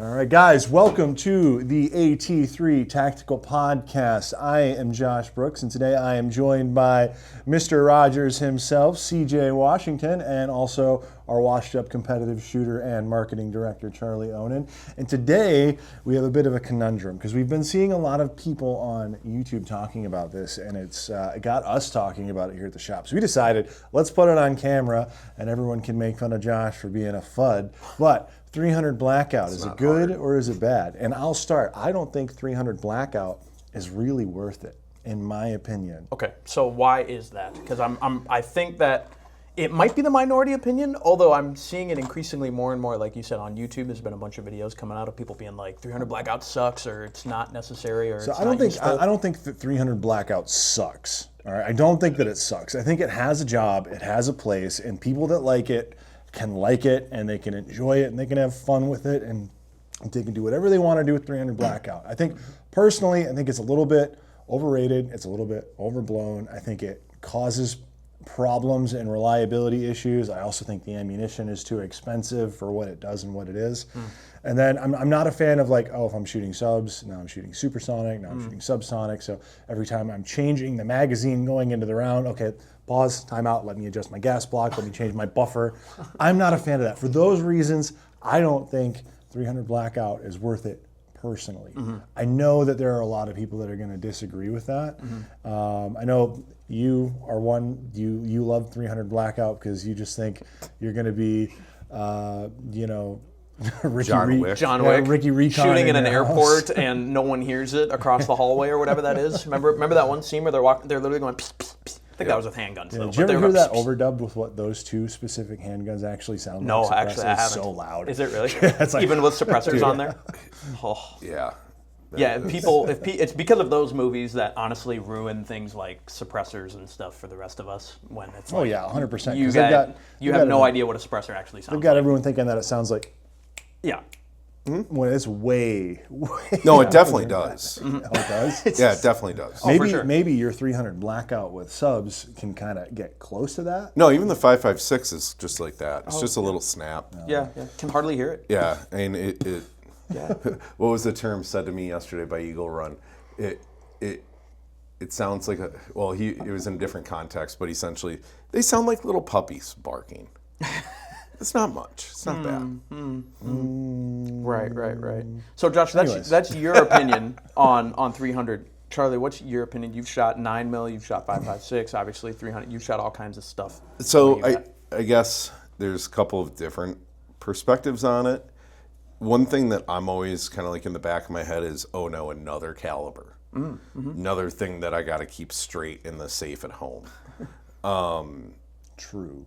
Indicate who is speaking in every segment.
Speaker 1: All right, guys, welcome to the AT3 Tactical Podcast. I am Josh Brooks, and today I am joined by Mr. Rogers himself, CJ Washington, and also our washed-up competitive shooter and marketing director, Charlie Onan. And today we have a bit of a conundrum because we've been seeing a lot of people on YouTube talking about this, and it's got us talking about it here at the shop. So we decided, let's put it on camera, and everyone can make fun of Josh for being a FUD. But 300 Blackout, is it good or is it bad? And I'll start. I don't think 300 Blackout is really worth it, in my opinion.
Speaker 2: Okay, so why is that? Because I think that it might be the minority opinion, although I'm seeing it increasingly more and more, like you said, on YouTube. There's been a bunch of videos coming out of people being like, 300 Blackout sucks, or it's not necessary, or
Speaker 1: so
Speaker 2: it's
Speaker 1: I don't
Speaker 2: not
Speaker 1: think
Speaker 2: useful.
Speaker 1: I don't think that 300 Blackout sucks. All right, I don't think that it sucks. I think it has a job, it has a place, and people that like it can like it, and they can enjoy it, and they can have fun with it, and they can do whatever they want to do with 300 Blackout. I think, personally, I think it's a little bit overrated. It's a little bit overblown. I think it causes problems and reliability issues. I also think the ammunition is too expensive for what it does and what it is. And then I'm not a fan of like, oh, if I'm shooting subs, now I'm shooting supersonic, now I'm shooting subsonic. So every time I'm changing the magazine going into the round, okay, pause, time out, let me adjust my gas block, let me change my buffer. I'm not a fan of that. For those reasons, I don't think 300 Blackout is worth it personally. I know that there are a lot of people that are going to disagree with that. I know you are one, you love 300 Blackout because you just think you're going to be,
Speaker 2: John Wick,
Speaker 1: Ricky Recon
Speaker 2: shooting in an
Speaker 1: your
Speaker 2: airport and no one hears it across the hallway or whatever that is. Remember that one scene where they're literally going pss, pss, pss. I think that was with handguns though.
Speaker 1: Did you ever hear that overdubbed with what those two specific handguns actually sound like?
Speaker 2: No, actually I haven't.
Speaker 1: It's so loud.
Speaker 2: Is it really?
Speaker 1: It's like,
Speaker 2: even with suppressors on there? Oh.
Speaker 3: Yeah.
Speaker 2: Yeah, it's because of those movies that honestly ruin things like suppressors and stuff for the rest of us. When it's
Speaker 1: oh yeah, 100%.
Speaker 2: You have no idea what a suppressor actually sounds like.
Speaker 1: They've got everyone thinking that it sounds like.
Speaker 2: Yeah.
Speaker 1: When it's way.
Speaker 3: No, it definitely does.
Speaker 1: Oh, it does?
Speaker 3: Yeah, it definitely does.
Speaker 2: for sure.
Speaker 1: Maybe your 300 Blackout with subs can kind of get close to that.
Speaker 3: No, even the 5.56 is just like that. It's just a little snap.
Speaker 2: Yeah, can hardly hear it.
Speaker 3: Yeah, and it what was the term said to me yesterday by Eagle Run? It sounds like it was in a different context, but essentially they sound like little puppies barking. It's not much. It's not bad.
Speaker 2: Right. So Josh, that's your opinion on 300. Charlie, what's your opinion? You've shot 9mm, you've shot 5.56, obviously 300. You've shot all kinds of stuff.
Speaker 3: So I guess there's a couple of different perspectives on it. One thing that I'm always kind of like in the back of my head is, oh no, another caliber. Another thing that I got to keep straight in the safe at home.
Speaker 1: True.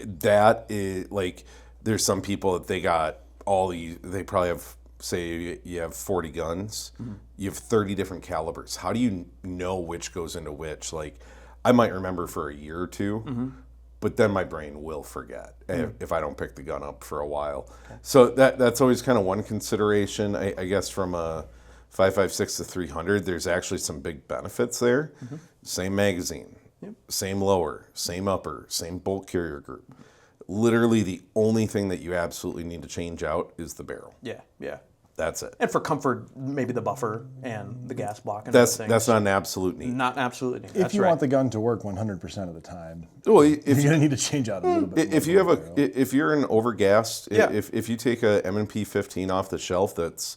Speaker 3: That is like, there's some people that they got they probably have, say you have 40 guns, you have 30 different calibers. How do you know which goes into which? Like, I might remember for a year or two, but then my brain will forget if I don't pick the gun up for a while. Okay. So that's always kind of one consideration. I guess from a 5.56 to 300, there's actually some big benefits there. Same magazine. Yep. Same lower, same upper, same bolt carrier group. Literally the only thing that you absolutely need to change out is the barrel.
Speaker 2: Yeah.
Speaker 3: That's it.
Speaker 2: And for comfort, maybe the buffer and the gas block and
Speaker 3: that's not an absolute need.
Speaker 2: Not an absolute need.
Speaker 1: If you want the gun to work 100% of the time,
Speaker 3: well,
Speaker 1: you're going to need to change out a little bit.
Speaker 3: If you're an overgassed, if you take a M&P 15 off the shelf that's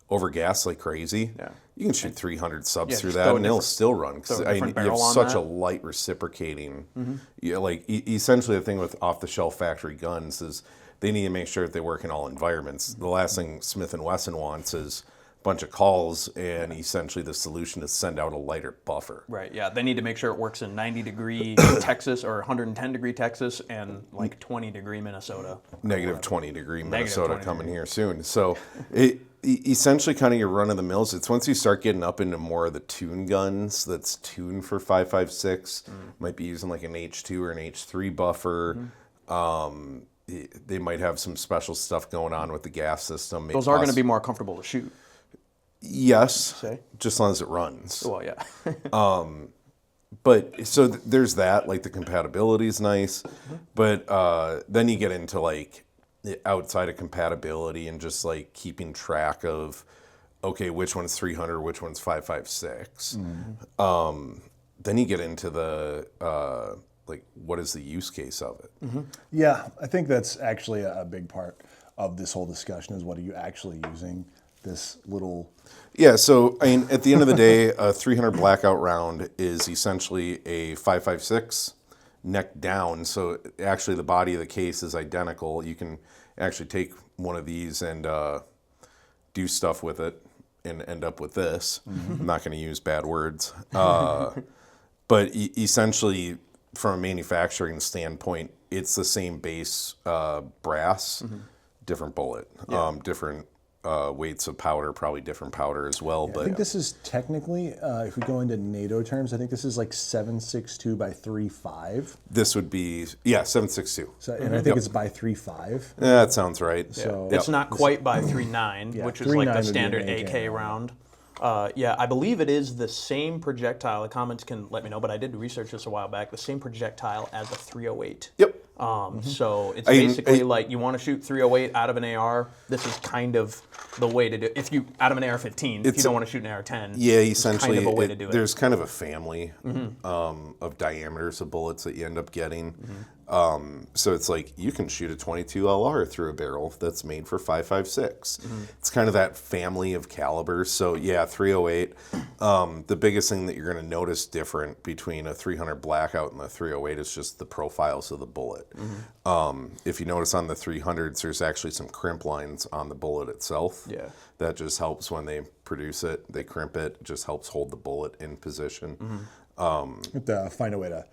Speaker 3: overgassed like crazy, you can shoot 300 subs through that and it'll still run. Because you have such a light reciprocating. Essentially the thing with off-the-shelf factory guns is they need to make sure that they work in all environments. The last thing Smith & Wesson wants is a bunch of calls, and essentially the solution is send out a lighter buffer.
Speaker 2: Right, yeah. They need to make sure it works in 90-degree Texas or 110-degree Texas and like 20-degree Minnesota.
Speaker 3: Negative 20-degree Minnesota coming here soon. So essentially kind of your run-of-the-mills. It's once you start getting up into more of the tune guns that's tuned for 5.56, might be using like an H2 or an H3 buffer. They might have some special stuff going on with the gas system.
Speaker 2: Those are going to be more comfortable to shoot.
Speaker 3: Yes, just as long as it runs.
Speaker 2: Well, yeah.
Speaker 3: But so there's that, like the compatibility is nice, but then you get into like outside of compatibility and just like keeping track of, okay, which one's 300, which one's 5.56. Then you get into the like, what is the use case of it?
Speaker 1: Yeah, I think that's actually a big part of this whole discussion is what are you actually using this little...
Speaker 3: Yeah, so I mean, at the end of the day, a 300 Blackout round is essentially a 5.56 neck down. So actually the body of the case is identical. You can actually take one of these and do stuff with it and end up with this. I'm not going to use bad words. But essentially, from a manufacturing standpoint, it's the same base brass, different bullet, different weights of powder, probably different powder as well.
Speaker 1: I
Speaker 3: But
Speaker 1: think this is technically, if we go into NATO terms, I think this is like 7.62 by 3.5.
Speaker 3: this would be, 7.62.
Speaker 1: So, and I think it's by 3.5.
Speaker 3: Yeah, that sounds right.
Speaker 1: So
Speaker 2: It's not quite by 3.9, which is like
Speaker 1: 3.9
Speaker 2: the
Speaker 1: would be
Speaker 2: standard
Speaker 1: an AK
Speaker 2: AK round. Yeah, I believe it is the same projectile. The comments can let me know, but I did research this a while back. The same projectile as the 308.
Speaker 3: Yep.
Speaker 2: So it's basically like you want to shoot 308 out of an AR. This is kind of the way to do it. If you out of an AR-15, if you don't want to shoot an AR-10,
Speaker 3: Yeah, essentially,
Speaker 2: kind of a way to do it.
Speaker 3: there's kind of a family of diameters of bullets that you end up getting. So it's like you can shoot a 22 LR through a barrel that's made for 5.56. It's kind of that family of calibers. So yeah, 308. The biggest thing that you're going to notice different between a 300 Blackout and the 308 is just the profiles of the bullet. If you notice on the 300s, there's actually some crimp lines on the bullet itself.
Speaker 2: Yeah.
Speaker 3: That just helps when they produce it. They crimp it. It just helps hold the bullet in position.
Speaker 1: have to find a way to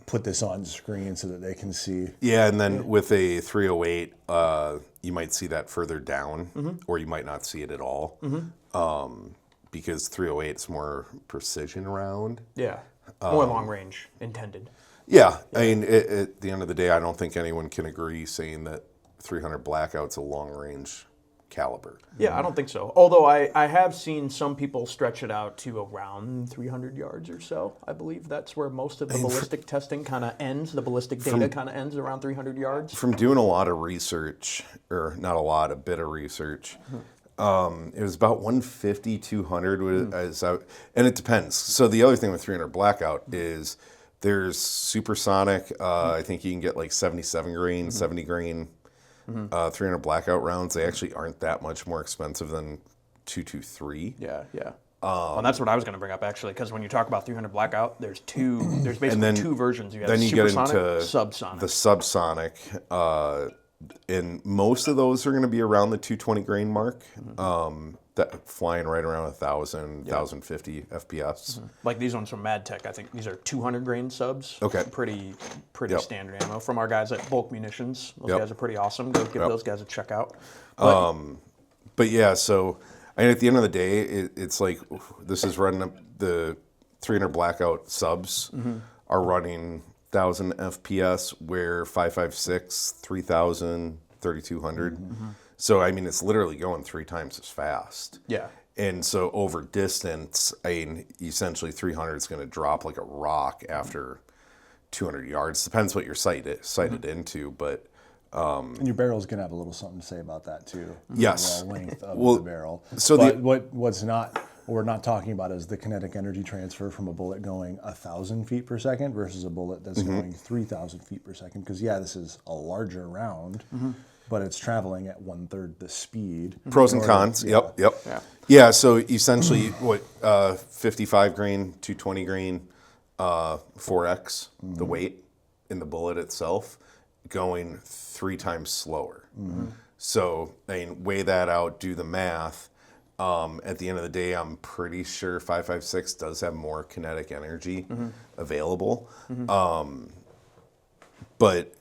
Speaker 1: put this on screen so that they can see.
Speaker 3: Yeah, and then with a 308, you might see that further down, or you might not see it at all, because 308 is more precision round.
Speaker 2: Yeah, more long range intended.
Speaker 3: Yeah, I mean, at the end of the day, I don't think anyone can agree saying that 300 Blackout's a long range caliber.
Speaker 2: Yeah, I don't think so. Although I have seen some people stretch it out to around 300 yards or so. I believe that's where most of the ballistic testing kind of ends. The ballistic data kind of ends around 300 yards.
Speaker 3: From doing a lot of research, or not a lot, a bit of research, it was about 150, 200, and it depends. So the other thing with 300 Blackout is there's supersonic, I think you can get like 77 grain, 70 grain, 300 Blackout rounds. They actually aren't that much more expensive than 223.
Speaker 2: Yeah. Well, that's what I was going to bring up actually, because when you talk about 300 Blackout, there's basically two versions. You have
Speaker 3: Then you get into
Speaker 2: subsonic.
Speaker 3: the subsonic, and most of those are going to be around the 220 grain mark, that flying right around 1,000, 1,050 FPS.
Speaker 2: Like these ones from MadTech, I think these are 200 grain subs.
Speaker 3: Okay.
Speaker 2: Pretty standard ammo from our guys at Bulk Munitions. Those guys are pretty awesome. Go give those guys a check out.
Speaker 3: But yeah, so and at the end of the day, it's like this is running up the 300 Blackout subs are running 1,000 FPS, where 5.56, 3,000, 3,200. So I mean, it's literally going 3 times as fast.
Speaker 2: Yeah.
Speaker 3: And so over distance, I mean, essentially 300 is going to drop like a rock after 200 yards. Depends what you're sighted into, but.
Speaker 1: And your barrel's going to have a little something to say about that too.
Speaker 3: Yes.
Speaker 1: The length of
Speaker 3: Well,
Speaker 1: the barrel.
Speaker 3: so
Speaker 1: but what we're not talking about is the kinetic energy transfer from a bullet going 1,000 feet per second versus a bullet that's going 3,000 feet per second. Because this is a larger round, but it's traveling at 1/3 the speed.
Speaker 3: Pros and cons.
Speaker 1: Yeah.
Speaker 3: Yep. Yeah. So essentially, 55 grain, 220 grain, 4x the weight in the bullet itself, going 3 times slower. So I mean, weigh that out, do the math. At the end of the day, I'm pretty sure 5.56 does have more kinetic energy available. But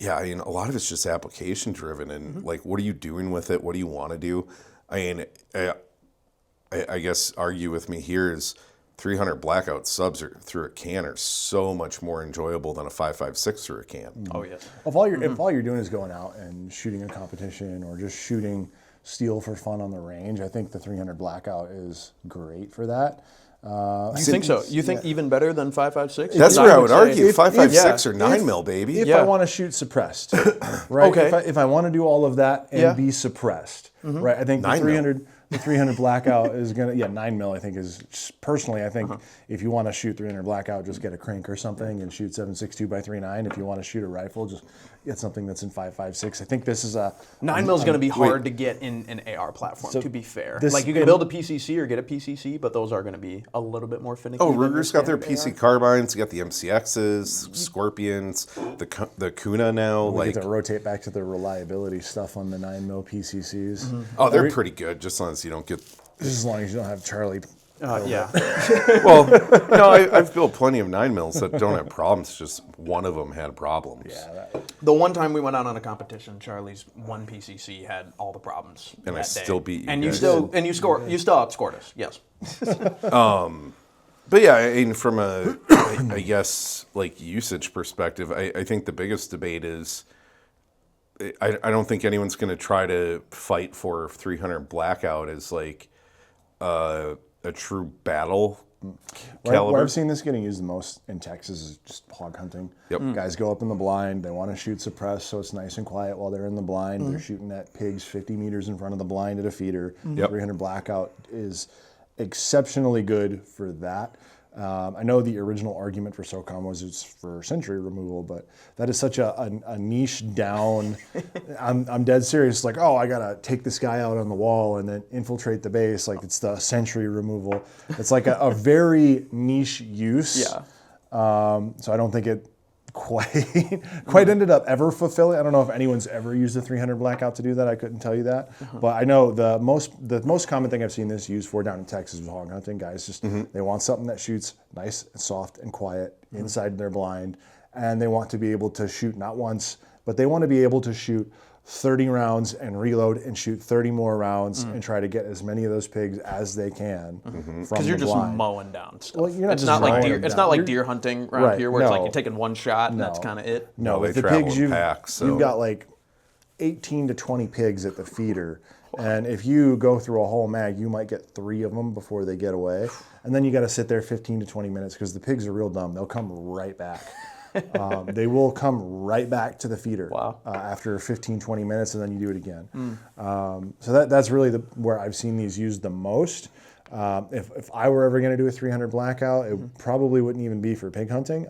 Speaker 3: yeah, I mean, a lot of it's just application driven, and like, what are you doing with it? What do you want to do? I mean, I guess argue with me here is 300 Blackout subs through a can are so much more enjoyable than a 5.56 through a can.
Speaker 2: Oh yes.
Speaker 1: If all you're doing is going out and shooting a competition or just shooting steel for fun on the range, I think the 300 Blackout is great for that.
Speaker 2: You think so? You think even better than 5.56?
Speaker 3: That's where I would argue.
Speaker 1: if-
Speaker 3: 5.56 or
Speaker 2: yeah.
Speaker 3: 9 mil, baby.
Speaker 1: If I want to shoot suppressed, right?
Speaker 2: Okay.
Speaker 1: If I want to do all of that and
Speaker 2: Yeah.
Speaker 1: be suppressed, right? I think the
Speaker 3: 9 mil.
Speaker 1: 300 blackout is gonna 9 mil. I think is personally. I think if you want to shoot 300 blackout, just get a crank or something and shoot 7.62 by 3.9. If you want to shoot a rifle, just get something that's in 5.56. I think this is a
Speaker 2: 9 mil is going to be hard to get in an AR platform. To be fair,
Speaker 1: this-
Speaker 2: like you can build a PCC or get a PCC, but those are going to be a little bit more finicky.
Speaker 3: Oh,
Speaker 2: than
Speaker 3: Ruger's got their
Speaker 2: standard
Speaker 3: PC
Speaker 2: AR.
Speaker 3: carbines. You got the MCXs, Scorpions, the Kuna now.
Speaker 1: we
Speaker 3: Like,
Speaker 1: get to rotate back to the reliability stuff on the 9 mil PCCs.
Speaker 3: oh, they're pretty good. Just as long as you don't get.
Speaker 1: Just as long as you don't have Charlie.
Speaker 2: Yeah.
Speaker 3: Well, no, I've built plenty of 9 mils that don't have problems. Just one of them had problems.
Speaker 2: The one time we went out on a competition, Charlie's one PCC had all the problems.
Speaker 3: And I
Speaker 2: that day.
Speaker 3: still beat you
Speaker 2: And you
Speaker 3: guys.
Speaker 2: still you still outscored us. Yes.
Speaker 3: But yeah, and from a, I guess, like usage perspective, I think the biggest debate is, I don't think anyone's going to try to fight for 300 Blackout as like a true battle
Speaker 1: Where
Speaker 3: caliber.
Speaker 1: I've seen this getting used the most in Texas is just hog hunting.
Speaker 3: Yep.
Speaker 1: Guys go up in the blind. They want to shoot suppressed, so it's nice and quiet while they're in the blind.
Speaker 3: Mm-hmm.
Speaker 1: They're shooting at pigs 50 meters in front of the blind at a feeder.
Speaker 3: Yep.
Speaker 1: 300 blackout is exceptionally good for that. I know the original argument for SOCOM was it's for sentry removal, but that is such a niche down. I'm dead serious. Like, oh, I gotta take this guy out on the wall and then infiltrate the base. Like it's the sentry removal. It's like a very niche use.
Speaker 2: Yeah.
Speaker 1: So I don't think it quite ended up ever fulfilling. I don't know if anyone's ever used a 300 blackout to do that. I couldn't tell you that, but I know the most common thing I've seen this used for down in Texas is hog hunting. Guys just they want something that shoots nice and soft and quiet inside their blind, and they want to be able to shoot not once, but they want to be able to shoot 30 rounds and reload and shoot 30 more rounds and try to get as many of those pigs as they can from
Speaker 2: Because you're
Speaker 1: the
Speaker 2: just
Speaker 1: blind.
Speaker 2: mowing down stuff.
Speaker 1: Well, you're not
Speaker 2: it's
Speaker 1: just
Speaker 2: not like
Speaker 1: mowing
Speaker 2: deer.
Speaker 1: them
Speaker 2: It's
Speaker 1: down.
Speaker 2: not like
Speaker 1: You're-
Speaker 2: deer hunting around
Speaker 1: Right,
Speaker 2: here, where it's like
Speaker 1: no.
Speaker 2: you're taking one shot and that's
Speaker 1: No.
Speaker 2: kind of it.
Speaker 1: No,
Speaker 3: Well,
Speaker 1: with
Speaker 3: they
Speaker 1: the
Speaker 3: travel
Speaker 1: pigs,
Speaker 3: in
Speaker 1: you've,
Speaker 3: packs, so-
Speaker 1: you've got like 18 to 20 pigs at the feeder. And if you go through a whole mag, you might get 3 of them before they get away. And then you got to sit there 15 to 20 minutes because the pigs are real dumb. They'll come right back. They will come right back to the feeder after 15, 20 minutes, and then you do it again. So that's really where I've seen these used the most. If I were ever going to do a 300 blackout, it probably wouldn't even be for pig hunting.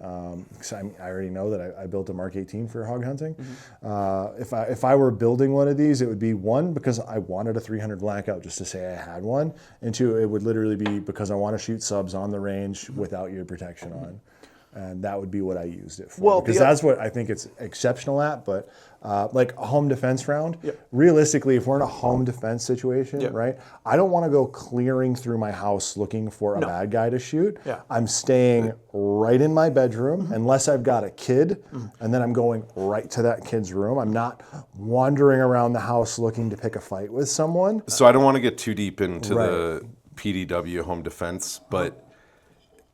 Speaker 1: Because I already know that I built a Mark 18 for hog hunting. If I were building one of these, it would be 1, because I wanted a 300 blackout just to say I had one, and 2, it would literally be because I want to shoot subs on the range without ear protection on. And that would be what I used it for.
Speaker 2: Well,
Speaker 1: because that's what I think it's exceptional at. But like a home defense round, realistically, if we're in a home defense situation, right, I don't want to go clearing through my house looking for a bad guy to shoot.
Speaker 2: Yeah.
Speaker 1: I'm staying right in my bedroom unless I've got a kid, and then I'm going right to that kid's room. I'm not wandering around the house looking to pick a fight with someone.
Speaker 3: So I don't want to get too deep into the PDW home defense, but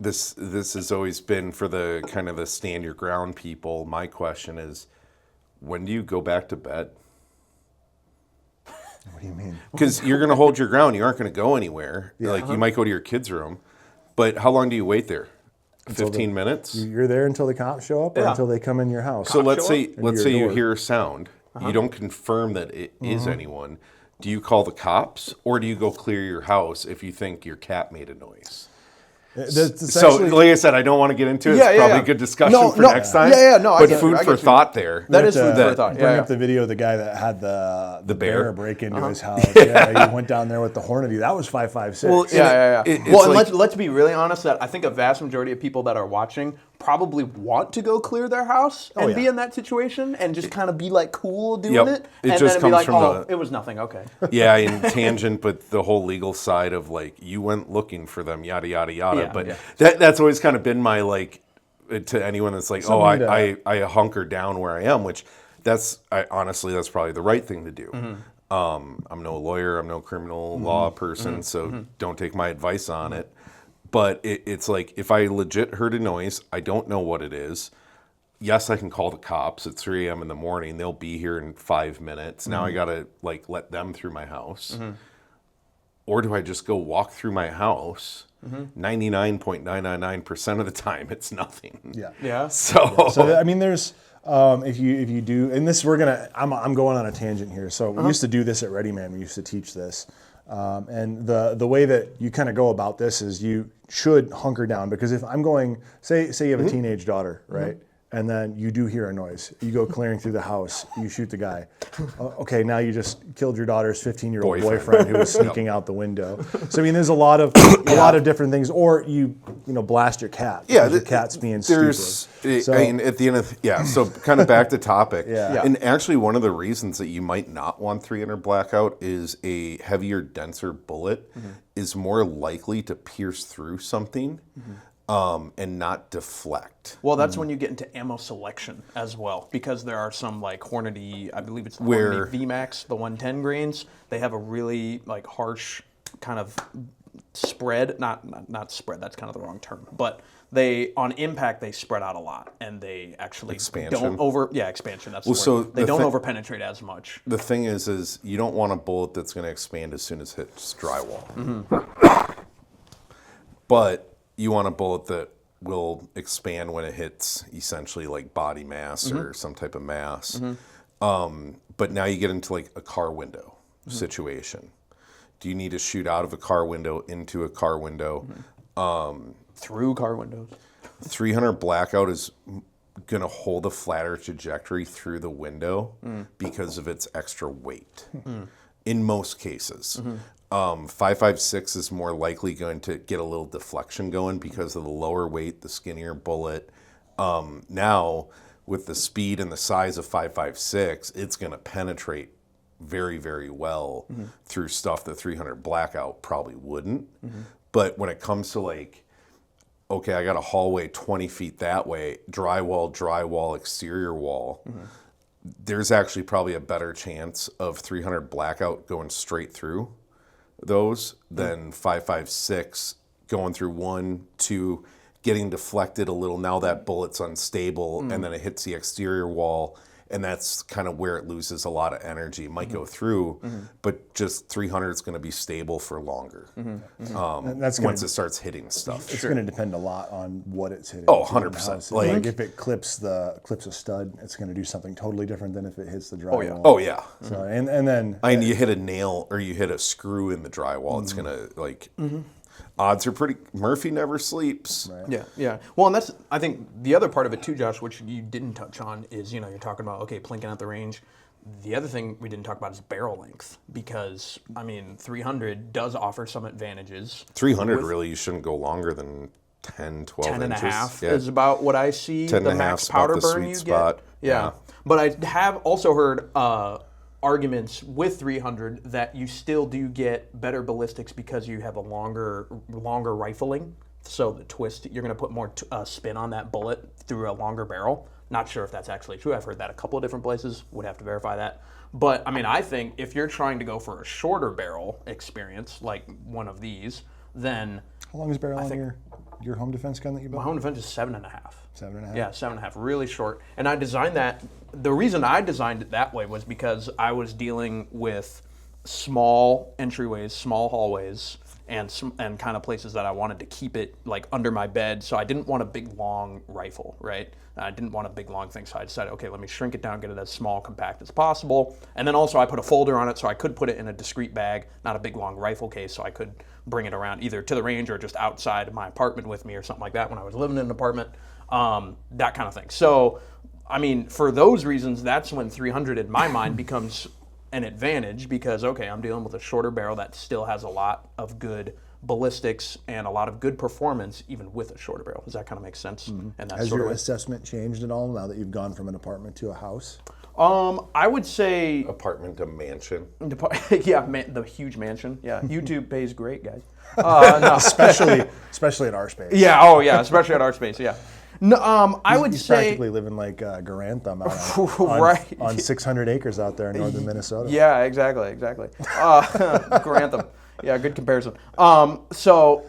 Speaker 3: this has always been for the kind of the stand your ground people. My question is, when do you go back to bed?
Speaker 1: What do you mean?
Speaker 3: Because you're going to hold your ground. You aren't going to go anywhere. Like you might go to your kid's room, but how long do you wait there? 15 minutes?
Speaker 1: You're there until the cops show up or until they come in your house.
Speaker 3: So let's
Speaker 2: show
Speaker 3: say
Speaker 1: Into your
Speaker 3: you
Speaker 1: door.
Speaker 3: hear a sound. You don't confirm that it is anyone. Do you call the cops, or do you go clear your house if you think your cat made a noise? So, like I said, I don't want to get into it. It's probably a good discussion for next time.
Speaker 2: No, I
Speaker 3: But
Speaker 2: get
Speaker 3: food
Speaker 2: you, I
Speaker 3: for
Speaker 2: get you.
Speaker 3: thought there.
Speaker 2: That is food for thought.
Speaker 1: Bring
Speaker 2: Yeah,
Speaker 1: up the video of the guy that had the
Speaker 3: bear?
Speaker 1: break into his house. Yeah, he went down there with the Hornady. That was 5.56.
Speaker 3: Well,
Speaker 2: yeah.
Speaker 3: It's
Speaker 2: Well, and
Speaker 3: like-
Speaker 2: let's be really honest. That I think a vast majority of people that are watching probably want to go clear their house and be in that situation and just kind of be like cool doing
Speaker 3: Yep.
Speaker 2: it,
Speaker 3: It
Speaker 2: and
Speaker 3: just
Speaker 2: then be
Speaker 3: comes
Speaker 2: like,
Speaker 3: from
Speaker 2: oh,
Speaker 3: the-
Speaker 2: it was nothing. Okay.
Speaker 3: Yeah, in tangent, but the whole legal side of like you went looking for them, yada yada yada.
Speaker 2: Yeah,
Speaker 3: but
Speaker 2: yeah.
Speaker 3: that's always kind of been my like to anyone that's like,
Speaker 1: Something
Speaker 3: I hunker down where I am, which honestly that's probably the right thing to do. I'm no lawyer, I'm no criminal law person, so don't take my advice on it. But it's like if I legit heard a noise, I don't know what it is. Yes, I can call the cops at 3 a.m. in the morning. They'll be here in 5 minutes. Now I gotta like let them through my house. or do I just go walk through my house? 99.999% of the time, it's nothing.
Speaker 1: Yeah.
Speaker 2: Yeah.
Speaker 3: So
Speaker 1: I mean, there's if you do, and this I'm going on a tangent here. So we used to do this at Ready Man. We used to teach this, and the way that you kind of go about this is you should hunker down, because if I'm going, say you have a teenage daughter, right? And then you do hear a noise. You go clearing through the house. You shoot the guy. Okay, now you just killed your daughter's 15-year-old boyfriend who was sneaking out the window. So I mean, there's a lot of different things. Or you blast your cat.
Speaker 3: Yeah,
Speaker 1: your cat's being
Speaker 3: there's.
Speaker 1: stupid. So,
Speaker 3: I mean, at the end of so kind of back to topic.
Speaker 1: Yeah.
Speaker 3: And actually, one of the reasons that you might not want 300 Blackout is a heavier, denser bullet is more likely to pierce through something. And not deflect.
Speaker 2: Well, that's when you get into ammo selection as well, because there are some like Hornady, I believe it's the Hornady VMAX, the 110 grains. They have a really like harsh kind of spread, not spread. That's kind of the wrong term, but they on impact they spread out a lot, and they actually
Speaker 3: Expansion.
Speaker 2: Expansion. That's the word.
Speaker 3: So
Speaker 2: they don't over penetrate as much.
Speaker 3: The thing is you don't want a bullet that's going to expand as soon as it hits drywall. But you want a bullet that will expand when it hits essentially like body mass or some type of mass. But now you get into like a car window situation. Do you need to shoot out of a car window into a car window?
Speaker 2: Through car windows.
Speaker 3: 300 Blackout is going to hold a flatter trajectory through the window because of its extra weight in most cases. 5.56 is more likely going to get a little deflection going because of the lower weight, the skinnier bullet. Now, with the speed and the size of 5.56, it's going to penetrate very, very well through stuff that 300 Blackout probably wouldn't. But when it comes to like, okay, I got a hallway 20 feet that way, drywall, exterior wall, there's actually probably a better chance of 300 Blackout going straight through those than 5.56 going through 1, 2, getting deflected a little. Now that bullet's unstable, and then it hits the exterior wall, and that's kind of where it loses a lot of energy. It might go through, but just 300 is going to be stable for longer.
Speaker 1: that's
Speaker 3: once it starts hitting stuff.
Speaker 1: It's going to depend a lot on what it's hitting.
Speaker 3: Oh, 100%.
Speaker 1: Like if it clips a stud, it's going to do something totally different than if it hits the drywall.
Speaker 3: Oh yeah.
Speaker 1: So and then
Speaker 3: I mean, you hit a nail or you hit a screw in the drywall, it's gonna like. Odds are pretty. Murphy never sleeps.
Speaker 1: Right.
Speaker 2: Yeah. Well, and that's I think the other part of it too, Josh, which you didn't touch on, is you're talking about plinking at the range. The other thing we didn't talk about is barrel length, because I mean 300 does offer some advantages.
Speaker 3: 300 really you shouldn't go longer than 10, 12
Speaker 2: 10 and
Speaker 3: inches.
Speaker 2: a half is about what I see.
Speaker 3: 10
Speaker 2: the
Speaker 3: and a
Speaker 2: max
Speaker 3: half's
Speaker 2: powder
Speaker 3: about the
Speaker 2: burn
Speaker 3: sweet
Speaker 2: you
Speaker 3: spot.
Speaker 2: get. Yeah. But I have also heard arguments with 300 that you still do get better ballistics because you have a longer rifling. So the twist, you're going to put more spin on that bullet through a longer barrel. Not sure if that's actually true. I've heard that a couple of different places. Would have to verify that. But I mean, I think if you're trying to go for a shorter barrel experience, like one of these, then
Speaker 1: how long is barrel on your home defense gun that you bought?
Speaker 2: my home defense is 7.5.
Speaker 1: 7.5.
Speaker 2: Yeah, 7.5, really short. And I designed that. The reason I designed it that way was because I was dealing with small entryways, small hallways, and kind of places that I wanted to keep it like under my bed. So I didn't want a big long rifle, right? I didn't want a big long thing. So I decided, okay, let me shrink it down, get it as small, compact as possible. And then also I put a folder on it so I could put it in a discreet bag, not a big long rifle case, so I could bring it around either to the range or just outside of my apartment with me or something like that when I was living in an apartment, that kind of thing. So, I mean, for those reasons, that's when 300 in my mind becomes an advantage, because okay, I'm dealing with a shorter barrel that still has a lot of good ballistics and a lot of good performance even with a shorter barrel. Does that kind of make sense? And that's
Speaker 1: Has
Speaker 2: sort
Speaker 1: your
Speaker 2: of
Speaker 1: assessment changed at all now that you've gone from an apartment to a house?
Speaker 2: I would say
Speaker 3: Apartment to mansion.
Speaker 2: the huge mansion. Yeah, YouTube pays great, guys. No.
Speaker 1: especially at our space.
Speaker 2: Yeah. Oh, yeah. Especially at our space. Yeah. No. I would
Speaker 1: He's
Speaker 2: say
Speaker 1: practically living like Grantham out
Speaker 2: right
Speaker 1: on 600 acres out there in northern Minnesota.
Speaker 2: Yeah. Exactly. Grantham. Yeah. Good comparison. So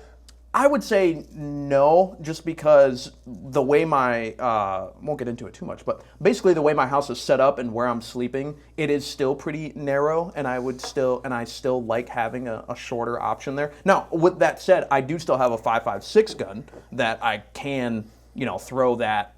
Speaker 2: I would say no, just because the way my won't get into it too much, but basically the way my house is set up and where I'm sleeping, it is still pretty narrow, and I still like having a shorter option there. Now, with that said, I do still have a 5.56 gun that I can, throw that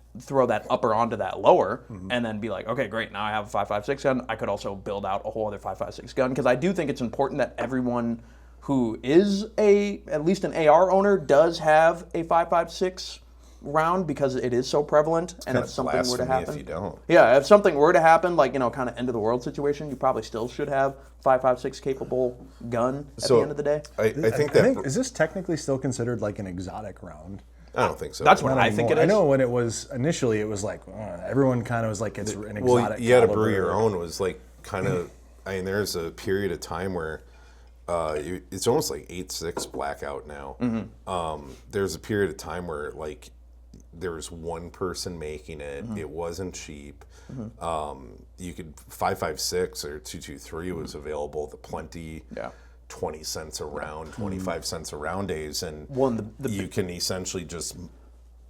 Speaker 2: upper onto that lower, and then be like, okay, great, now I have a 5.56 gun. I could also build out a whole other 5.56 gun, because I do think it's important that everyone who is at least an AR owner does have a 5.56 round, because it is so prevalent. And if something were to happen,
Speaker 3: if you don't.
Speaker 2: Yeah, if something were to happen, like, kind of end of the world situation, you probably still should have 5.56 capable gun at the end of the day.
Speaker 3: I think that
Speaker 1: is this technically still considered like an exotic round?
Speaker 3: I don't think so.
Speaker 2: That's what I think it is.
Speaker 1: I know when it was initially, it was like everyone kind of was like it's an exotic.
Speaker 3: Well, you had to brew
Speaker 1: caliber.
Speaker 3: your own was like kind of. I mean, there's a period of time where it's almost like 8.6 Blackout now. There's a period of time where like there was one person making it. It wasn't cheap. You could 5.56 or 2.23 was available. The plenty.
Speaker 2: Yeah.
Speaker 3: 20 cents a round, 25 cents a round days, and you can essentially just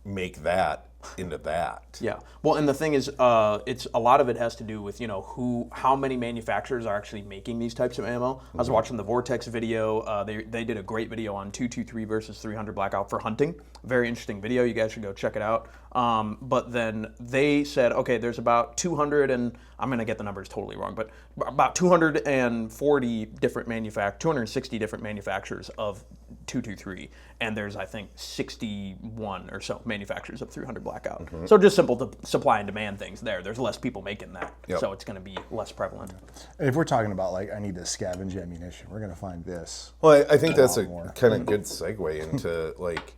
Speaker 3: make that into that.
Speaker 2: Yeah. Well, and the thing is, it's a lot of it has to do with how many manufacturers are actually making these types of ammo. I was watching the Vortex video. They did a great video on 223 versus 300 Blackout for hunting. Very interesting video. You guys should go check it out. But then they said, okay, there's about 200 and I'm going to get the numbers totally wrong, but about 240 different 260 different manufacturers of 223, and there's I think 61 or so manufacturers of 300 Blackout. So just simple supply and demand things there. There's less people making that, so it's going to be less prevalent.
Speaker 1: And if we're talking about like I need to scavenge ammunition, we're going to find this.
Speaker 3: Well, I think that's a kind of good segue into like,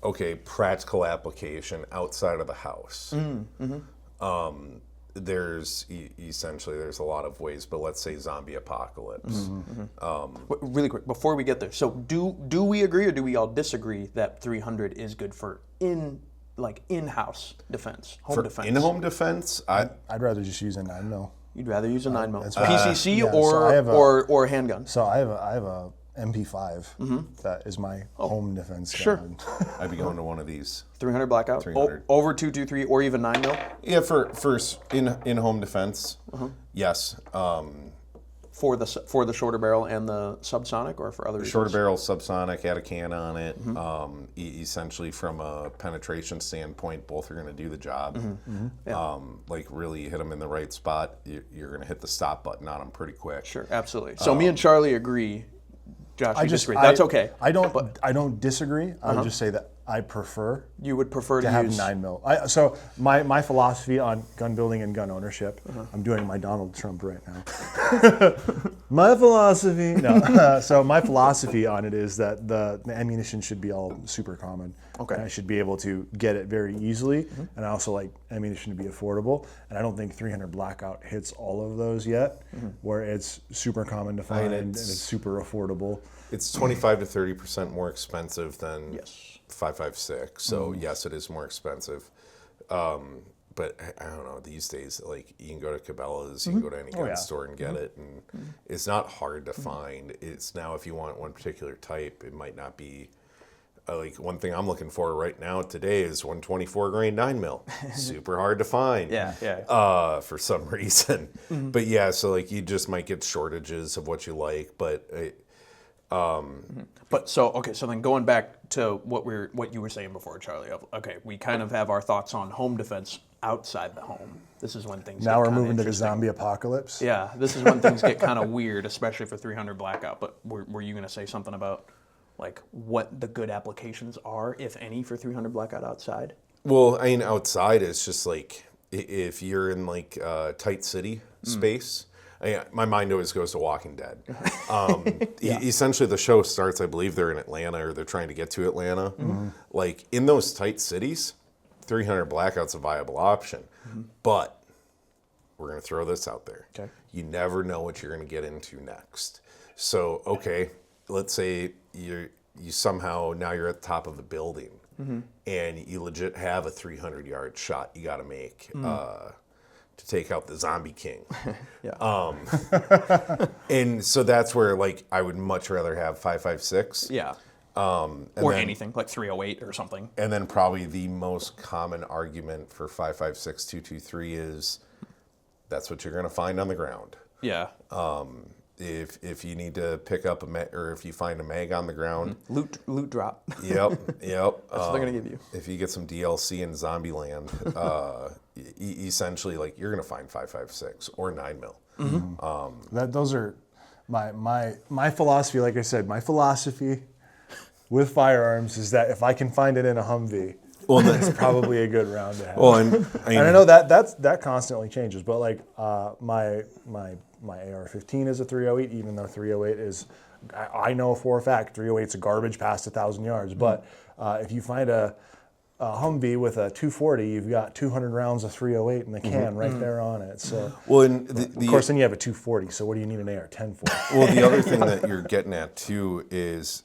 Speaker 3: okay, practical application outside of the house. There's essentially there's a lot of ways, but let's say zombie apocalypse.
Speaker 2: Really quick before we get there, so do we agree or do we all disagree that 300 is good for in-house defense, home defense?
Speaker 3: In-home defense,
Speaker 1: I'd rather just use a 9mm.
Speaker 2: You'd rather use a 9mm,
Speaker 1: that's
Speaker 2: PCC
Speaker 1: yeah, so
Speaker 2: or handgun.
Speaker 1: So I have a MP5 that is my home defense gun.
Speaker 3: I'd be going to one of these.
Speaker 2: 300 Blackout,
Speaker 3: 300.
Speaker 2: Over 223 or even 9mm.
Speaker 3: Yeah, for in-home defense, yes.
Speaker 2: For the shorter barrel and the subsonic, or for other reasons?
Speaker 3: Shorter barrel, subsonic, add a can on it. Essentially, from a penetration standpoint, both are going to do the job. Like really hit them in the right spot. You're going to hit the stop button on them pretty quick.
Speaker 2: Sure, absolutely. So me and Charlie agree. Josh, you disagree. That's okay.
Speaker 1: I don't disagree. I would just say that I prefer.
Speaker 2: You would prefer to
Speaker 1: have
Speaker 2: use
Speaker 1: 9mm. So my philosophy on gun building and gun ownership. I'm doing my Donald Trump right now. My philosophy. No. So my philosophy on it is that the ammunition should be all super common.
Speaker 2: Okay.
Speaker 1: And I should be able to get it very easily, and I also like ammunition to be affordable. And I don't think 300 Blackout hits all of those yet, where it's super common to find and it's super affordable.
Speaker 3: It's 25 to 30% more expensive than
Speaker 2: Yes.
Speaker 3: 5.56. So yes, it is more expensive. But I don't know, these days, like you can go to Cabela's, you can go to any gun store and get it, and it's not hard to find. It's now if you want one particular type, it might not be. Like one thing I'm looking for right now today is 124 grain 9mm. Super hard to find. For some reason. But yeah, so like you just might get shortages of what you like, but.
Speaker 2: But so then going back to what you were saying before, Charlie. Okay, we kind of have our thoughts on home defense outside the home. This is when things
Speaker 1: now
Speaker 2: get
Speaker 1: we're moving to the
Speaker 2: interesting.
Speaker 1: zombie apocalypse.
Speaker 2: Yeah, this is when things get kind of weird, especially for 300 Blackout. But were you going to say something about like what the good applications are, if any, for 300 Blackout outside?
Speaker 3: Well, I mean, outside it's just like if you're in like tight city space. My mind always goes to Walking Dead. Essentially, the show starts, I believe they're in Atlanta or they're trying to get to Atlanta. Like in those tight cities, 300 Blackout's a viable option. But we're going to throw this out there.
Speaker 2: Okay.
Speaker 3: You never know what you're going to get into next. So, okay, let's say you somehow, now you're at the top of a building and you legit have a 300-yard shot you got to make. To take out the zombie king. And so that's where like I would much rather have 5.56.
Speaker 2: Yeah.
Speaker 3: And
Speaker 2: or
Speaker 3: then,
Speaker 2: anything like 308 or something.
Speaker 3: And then probably the most common argument for 5.56 223 is that's what you're going to find on the ground.
Speaker 2: Yeah.
Speaker 3: If you need to pick up or if you find a mag on the ground,
Speaker 2: Loot drop.
Speaker 3: Yep.
Speaker 2: That's what they're gonna give you.
Speaker 3: If you get some DLC in Zombieland, essentially, like, you're gonna find 5.56 or 9mm.
Speaker 1: Those are my philosophy. Like I said, my philosophy with firearms is that if I can find it in a Humvee, well, that's probably a good round to have.
Speaker 3: Well, and
Speaker 1: I know that constantly changes, but like my AR-15 is a 308, even though 308 is, I know for a fact 308 is a garbage past 1,000 yards. But if you find a Humvee with a 240, you've got 200 rounds of 308 in the can right there on it. So,
Speaker 3: well, and
Speaker 1: of course, then you have a 240. So what do you need an AR-10 for?
Speaker 3: Well, the other thing that you're getting at too is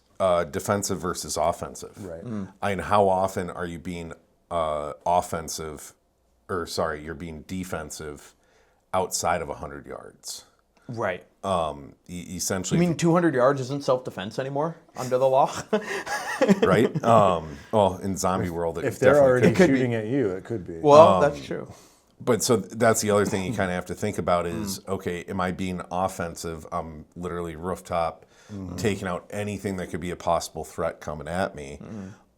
Speaker 3: defensive versus offensive.
Speaker 1: Right.
Speaker 3: I mean, how often are you being you're being defensive outside of 100 yards?
Speaker 2: Right.
Speaker 3: Essentially.
Speaker 2: You mean 200 yards isn't self-defense anymore under the law?
Speaker 3: Right? Well, in zombie world,
Speaker 1: If they're
Speaker 3: definitely
Speaker 1: already
Speaker 3: could.
Speaker 1: shooting at you, it could be.
Speaker 2: Well, that's true.
Speaker 3: But so that's the other thing you kind of have to think about is, okay, am I being offensive? I'm literally rooftop, taking out anything that could be a possible threat coming at me.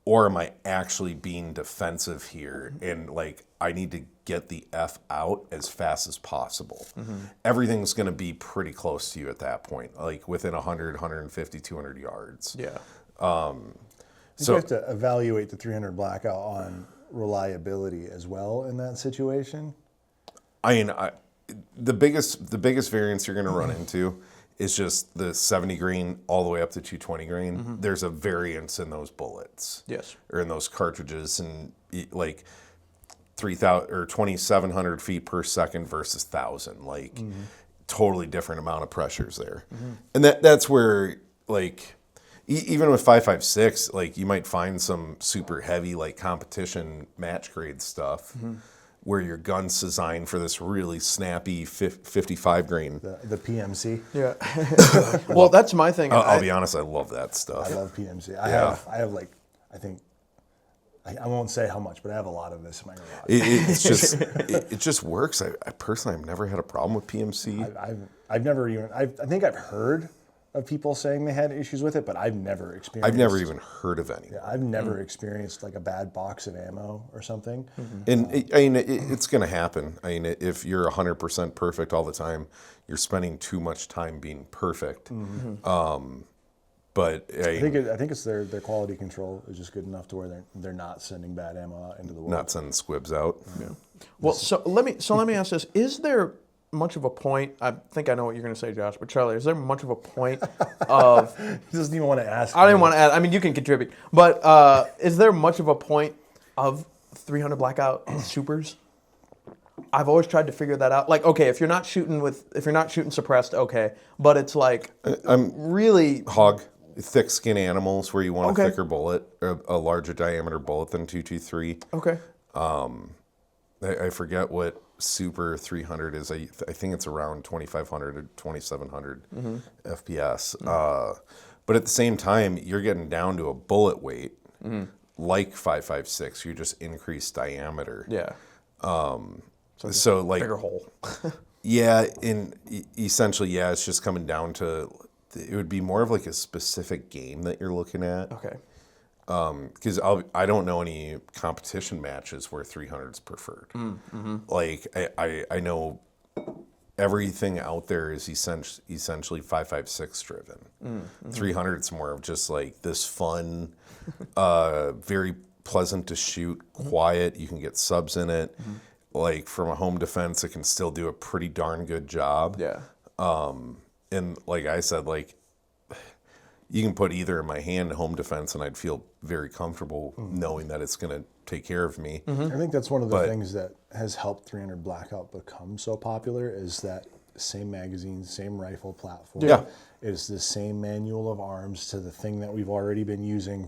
Speaker 3: Or am I actually being defensive here? And like, I need to get the F out as fast as possible. Everything's going to be pretty close to you at that point, like within 100, 150, 200 yards.
Speaker 2: Yeah.
Speaker 1: You have to evaluate the 300 Blackout on reliability as well in that situation.
Speaker 3: I mean, the biggest variance you're going to run into is just the 70 grain all the way up to 220 grain. There's a variance in those bullets.
Speaker 2: Yes.
Speaker 3: Or in those cartridges, and like 3,000 or 2,700 feet per second versus 1,000. Like, totally different amount of pressures there. And that's where, like, even with 5.56, like, you might find some super heavy, like, competition match grade stuff. Where your gun's designed for this really snappy 55 grain.
Speaker 1: The PMC.
Speaker 2: Yeah. Well, that's my thing.
Speaker 3: I'll be honest, I love that stuff.
Speaker 1: I love PMC. I have like, I think, I won't say how much, but I have a lot of this in my garage.
Speaker 3: It's just, it just works. I personally, I've never had a problem with PMC.
Speaker 1: I've never even, I think I've heard of people saying they had issues with it, but I've never experienced.
Speaker 3: I've never even heard of any.
Speaker 1: Yeah, I've never experienced like a bad box of ammo or something.
Speaker 3: And I mean, it's going to happen. I mean, if you're 100% perfect all the time, you're spending too much time being perfect. But
Speaker 1: I think it's their quality control is just good enough to where they're not sending bad ammo out into the world.
Speaker 3: not sending squibs out.
Speaker 2: Yeah. Well, so let me ask this: is there much of a point? I think I know what you're going to say, Josh. But Charlie, is there much of a point of?
Speaker 1: He doesn't even want to ask.
Speaker 2: I didn't want to add. I mean, you can contribute, but is there much of a point of 300 Blackout supers? I've always tried to figure that out. Like, okay, if you're not shooting suppressed, okay, but it's like really
Speaker 3: hog. Thick skin animals where you want a thicker bullet, a larger diameter bullet than 223.
Speaker 2: Okay.
Speaker 3: I forget what Super 300 is. I think it's around 2,500 to 2,700 FPS. But at the same time, you're getting down to a bullet weight like 5.56. You just increase diameter.
Speaker 2: Yeah.
Speaker 3: So like
Speaker 2: bigger hole.
Speaker 3: Yeah, essentially, yeah, it's just coming down to. It would be more of like a specific game that you're looking at.
Speaker 2: Okay.
Speaker 3: Because I don't know any competition matches where 300 is preferred. Like I know everything out there is essentially 5.56 driven. 300 is more of just like this fun, very pleasant to shoot, quiet. You can get subs in it. Like from a home defense, it can still do a pretty darn good job.
Speaker 2: Yeah.
Speaker 3: And like I said, like you can put either in my hand home defense, and I'd feel very comfortable knowing that it's going to take care of me.
Speaker 1: I think that's one of the things that has helped 300 Blackout become so popular is that same magazine, same rifle platform.
Speaker 3: Yeah.
Speaker 1: It is the same manual of arms to the thing that we've already been using,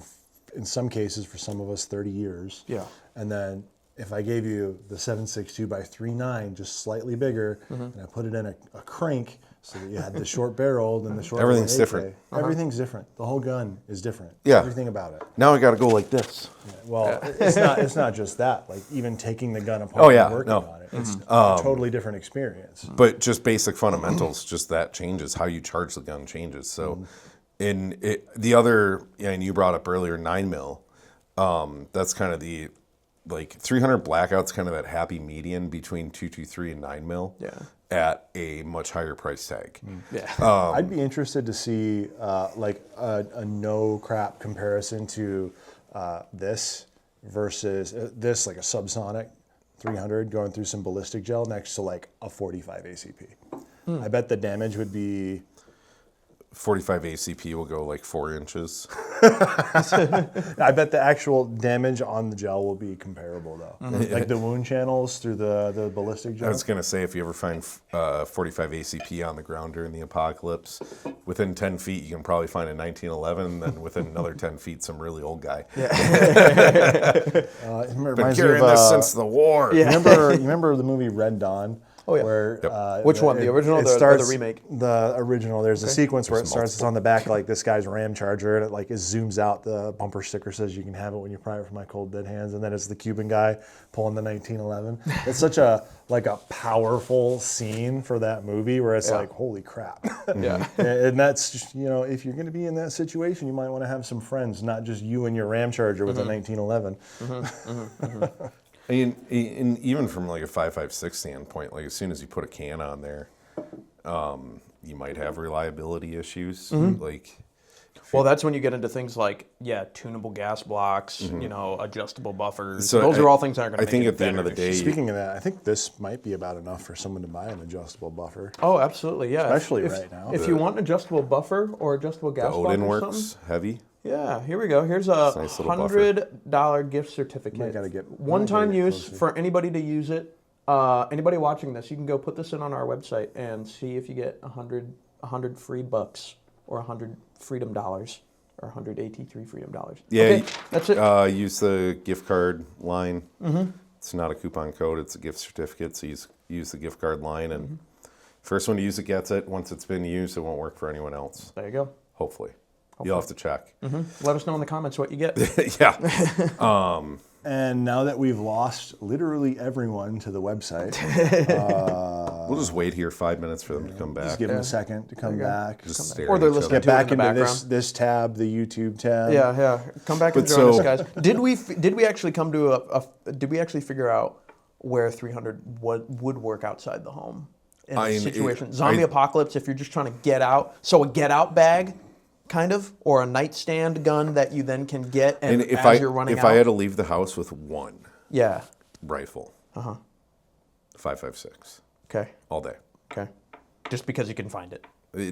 Speaker 1: in some cases for some of us, 30 years.
Speaker 2: Yeah.
Speaker 1: And then if I gave you the 7.62 by 3.9, just slightly bigger, and I put it in a crank, So that you had the short barreled and the short.
Speaker 3: Everything's
Speaker 1: AK.
Speaker 3: different.
Speaker 1: Everything's different. The whole gun is different.
Speaker 3: Yeah.
Speaker 1: Everything about it.
Speaker 3: Now I got to go like this.
Speaker 1: Well, it's not just that. Like even taking the gun apart and working on it, it's a totally different experience.
Speaker 3: But just basic fundamentals, just that changes. How you charge the gun changes. So, the other, and you brought up earlier, 9mm. That's kind of the, like 300 Blackout's kind of that happy median between 223 and 9mm.
Speaker 2: Yeah.
Speaker 3: At a much higher price tag.
Speaker 2: Yeah.
Speaker 1: I'd be interested to see like a no crap comparison to this versus this, like a subsonic 300 going through some ballistic gel next to like a 45 ACP. I bet the damage would be
Speaker 3: 45 ACP will go like 4 inches.
Speaker 1: I bet the actual damage on the gel will be comparable though. Like the wound channels through the ballistic gel.
Speaker 3: I was going to say, if you ever find 45 ACP on the ground during the apocalypse, within 10 feet you can probably find a 1911, and then within another 10 feet some really old guy.
Speaker 1: It
Speaker 3: Been
Speaker 1: reminds me
Speaker 3: carrying
Speaker 1: of,
Speaker 3: this since the war.
Speaker 1: you remember the movie Red Dawn?
Speaker 2: Oh, yeah.
Speaker 1: Where,
Speaker 2: Which one? The original or the remake?
Speaker 1: The original. There's a sequence where it starts. It's on the back like this guy's Ram Charger, and it like zooms out. The bumper sticker says, "You can have it when you pry it from my cold dead hands." And then it's the Cuban guy pulling the 1911. It's such a powerful scene for that movie where it's like, holy crap.
Speaker 2: Yeah.
Speaker 1: And that's just, if you're going to be in that situation, you might want to have some friends, not just you and your Ram Charger with a 1911.
Speaker 3: And even from like a 5.56 standpoint, like as soon as you put a can on there, you might have reliability issues. Like,
Speaker 2: Well, that's when you get into things like, tunable gas blocks, adjustable buffers.
Speaker 3: So
Speaker 2: Those are all things that are going to
Speaker 3: I
Speaker 2: make
Speaker 3: think
Speaker 2: it
Speaker 3: at the end of the
Speaker 2: better.
Speaker 3: day,
Speaker 1: Speaking of that, I think this might be about enough for someone to buy an adjustable buffer.
Speaker 2: Oh, absolutely, yeah.
Speaker 1: Especially right now.
Speaker 2: If you want an adjustable buffer or adjustable gas block
Speaker 3: Odin
Speaker 2: or
Speaker 3: works
Speaker 2: something.
Speaker 3: heavy.
Speaker 2: Yeah, here we go. Here's a
Speaker 3: nice little buffer.
Speaker 2: $100 gift certificate.
Speaker 1: gotta get-
Speaker 2: One-time
Speaker 1: might gotta get
Speaker 2: use
Speaker 1: closer.
Speaker 2: for anybody to use it. Anybody watching this, you can go put this in on our website and see if you get 100 free bucks or 100 freedom dollars or 100 AT3 freedom dollars.
Speaker 3: Yeah,
Speaker 2: Okay, that's it.
Speaker 3: Use the gift card line. It's not a coupon code; it's a gift certificate. So use the gift card line, and first one to use it gets it. Once it's been used, it won't work for anyone else.
Speaker 2: There you go.
Speaker 3: Hopefully. You'll have to check.
Speaker 2: Let us know in the comments what you get.
Speaker 3: Yeah.
Speaker 1: And now that we've lost literally everyone to the website,
Speaker 3: We'll just wait here 5 minutes for them to come back.
Speaker 1: just give them a second to come back.
Speaker 3: Just stare
Speaker 2: Or
Speaker 3: at
Speaker 2: they're
Speaker 3: each
Speaker 2: listening
Speaker 3: other.
Speaker 1: Get
Speaker 2: to it
Speaker 1: back
Speaker 2: in the
Speaker 1: into
Speaker 2: background.
Speaker 1: this tab, the YouTube tab.
Speaker 2: Yeah. Come back and
Speaker 3: But
Speaker 2: join us,
Speaker 3: so-
Speaker 2: guys. Did we actually come to did we actually figure out where 300 would work outside the home in
Speaker 3: I
Speaker 2: a
Speaker 3: mean,
Speaker 2: situation? Zombie apocalypse, if you're just trying to get out. So a get out bag, kind of, or a nightstand gun that you then can get and
Speaker 3: And
Speaker 2: as you're running out.
Speaker 3: I had to leave the house with one
Speaker 2: Yeah.
Speaker 3: rifle, 5.56,
Speaker 2: Okay.
Speaker 3: all day.
Speaker 2: Okay. Just because you can find it.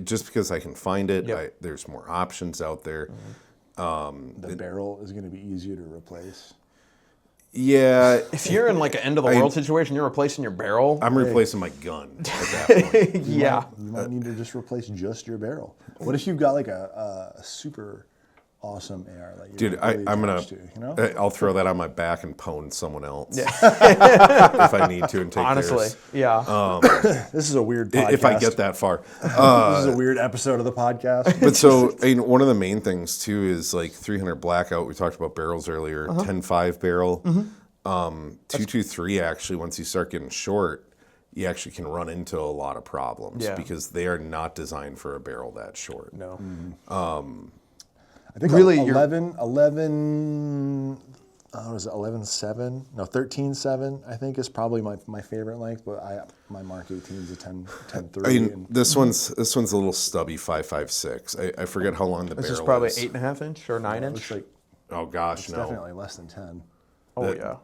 Speaker 3: Just because I can find it,
Speaker 2: Yep.
Speaker 3: there's more options out there.
Speaker 1: The barrel is going to be easier to replace.
Speaker 3: Yeah,
Speaker 2: If you're in like an end of the world situation, you're replacing your barrel.
Speaker 3: I'm replacing my gun at that point.
Speaker 2: Yeah.
Speaker 1: You might need to just replace just your barrel. What if you've got like a super awesome AR that you're
Speaker 3: Dude,
Speaker 1: really
Speaker 3: I'm gonna.
Speaker 1: attached to, you know?
Speaker 3: I'll throw that on my back and pwn someone else if I need to and take
Speaker 2: Honestly,
Speaker 3: theirs.
Speaker 2: yeah.
Speaker 1: This is a weird podcast.
Speaker 3: If I get that far.
Speaker 1: This is a weird episode of the podcast.
Speaker 3: But so one of the main things too is like 300 Blackout. We talked about barrels earlier. 10.5 barrel. 223 actually. Once you start getting short, you actually can run into a lot of problems because they are not designed for a barrel that short.
Speaker 2: No.
Speaker 1: I think
Speaker 2: Really,
Speaker 1: 11, what is it, 11.7? No, 13.7, I think is probably my favorite length, but my Mark 18 is a 10.3.
Speaker 3: I mean, this one's a little stubby 5.56. I forget how long the
Speaker 2: This
Speaker 3: barrel
Speaker 2: is probably
Speaker 3: is.
Speaker 2: 8.5 inch or 9 inch.
Speaker 1: Looks like
Speaker 3: Oh gosh, no.
Speaker 1: definitely less than 10.
Speaker 2: Oh
Speaker 3: that-
Speaker 2: yeah.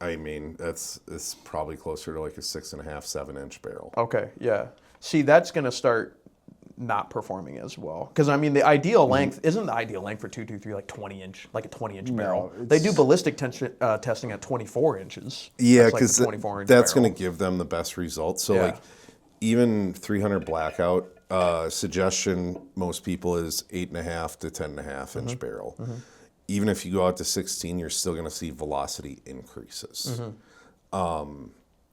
Speaker 3: I mean, it's probably closer to like a 6.5, 7-inch barrel.
Speaker 2: Okay, yeah. See, that's going to start not performing as well. Because, I mean, the ideal length, isn't the ideal length for 223 like 20 inch, like a 20 inch barrel? They do ballistic testing at 24 inches.
Speaker 3: Yeah,
Speaker 2: That's like
Speaker 3: because
Speaker 2: the 24 inch
Speaker 3: that's
Speaker 2: barrel.
Speaker 3: going to give them the best results. So
Speaker 2: Yeah.
Speaker 3: like even 300 Blackout, suggestion most people is 8.5 to 10.5 inch barrel. Even if you go out to 16, you're still going to see velocity increases.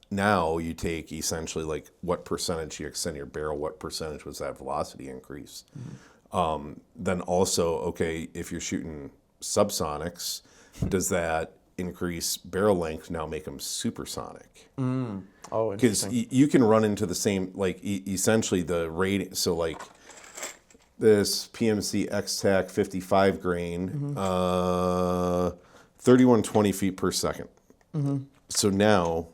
Speaker 3: now you take essentially like what percentage you extend your barrel, what percentage was that velocity increase. Then also, okay, if you're shooting subsonics, does that increase barrel length now make them supersonic?
Speaker 2: Oh,
Speaker 3: Because
Speaker 2: interesting.
Speaker 3: you can run into the same, like essentially the rating. So like this PMC X-Tac 55 grain, 3120 feet per second. So now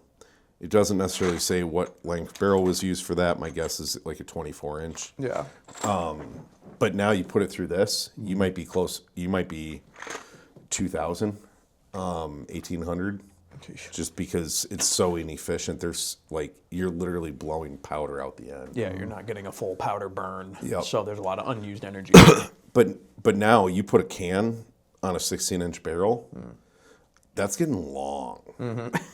Speaker 3: it doesn't necessarily say what length barrel was used for that. My guess is like a 24 inch.
Speaker 2: Yeah.
Speaker 3: But now you put it through this, you might be close. You might be 2,000, 1,800, just because it's so inefficient. There's like you're literally blowing powder out the end.
Speaker 2: Yeah, you're not getting a full powder burn.
Speaker 3: Yep.
Speaker 2: So there's a lot of unused energy.
Speaker 3: But now you put a can on a 16-inch barrel. That's getting long.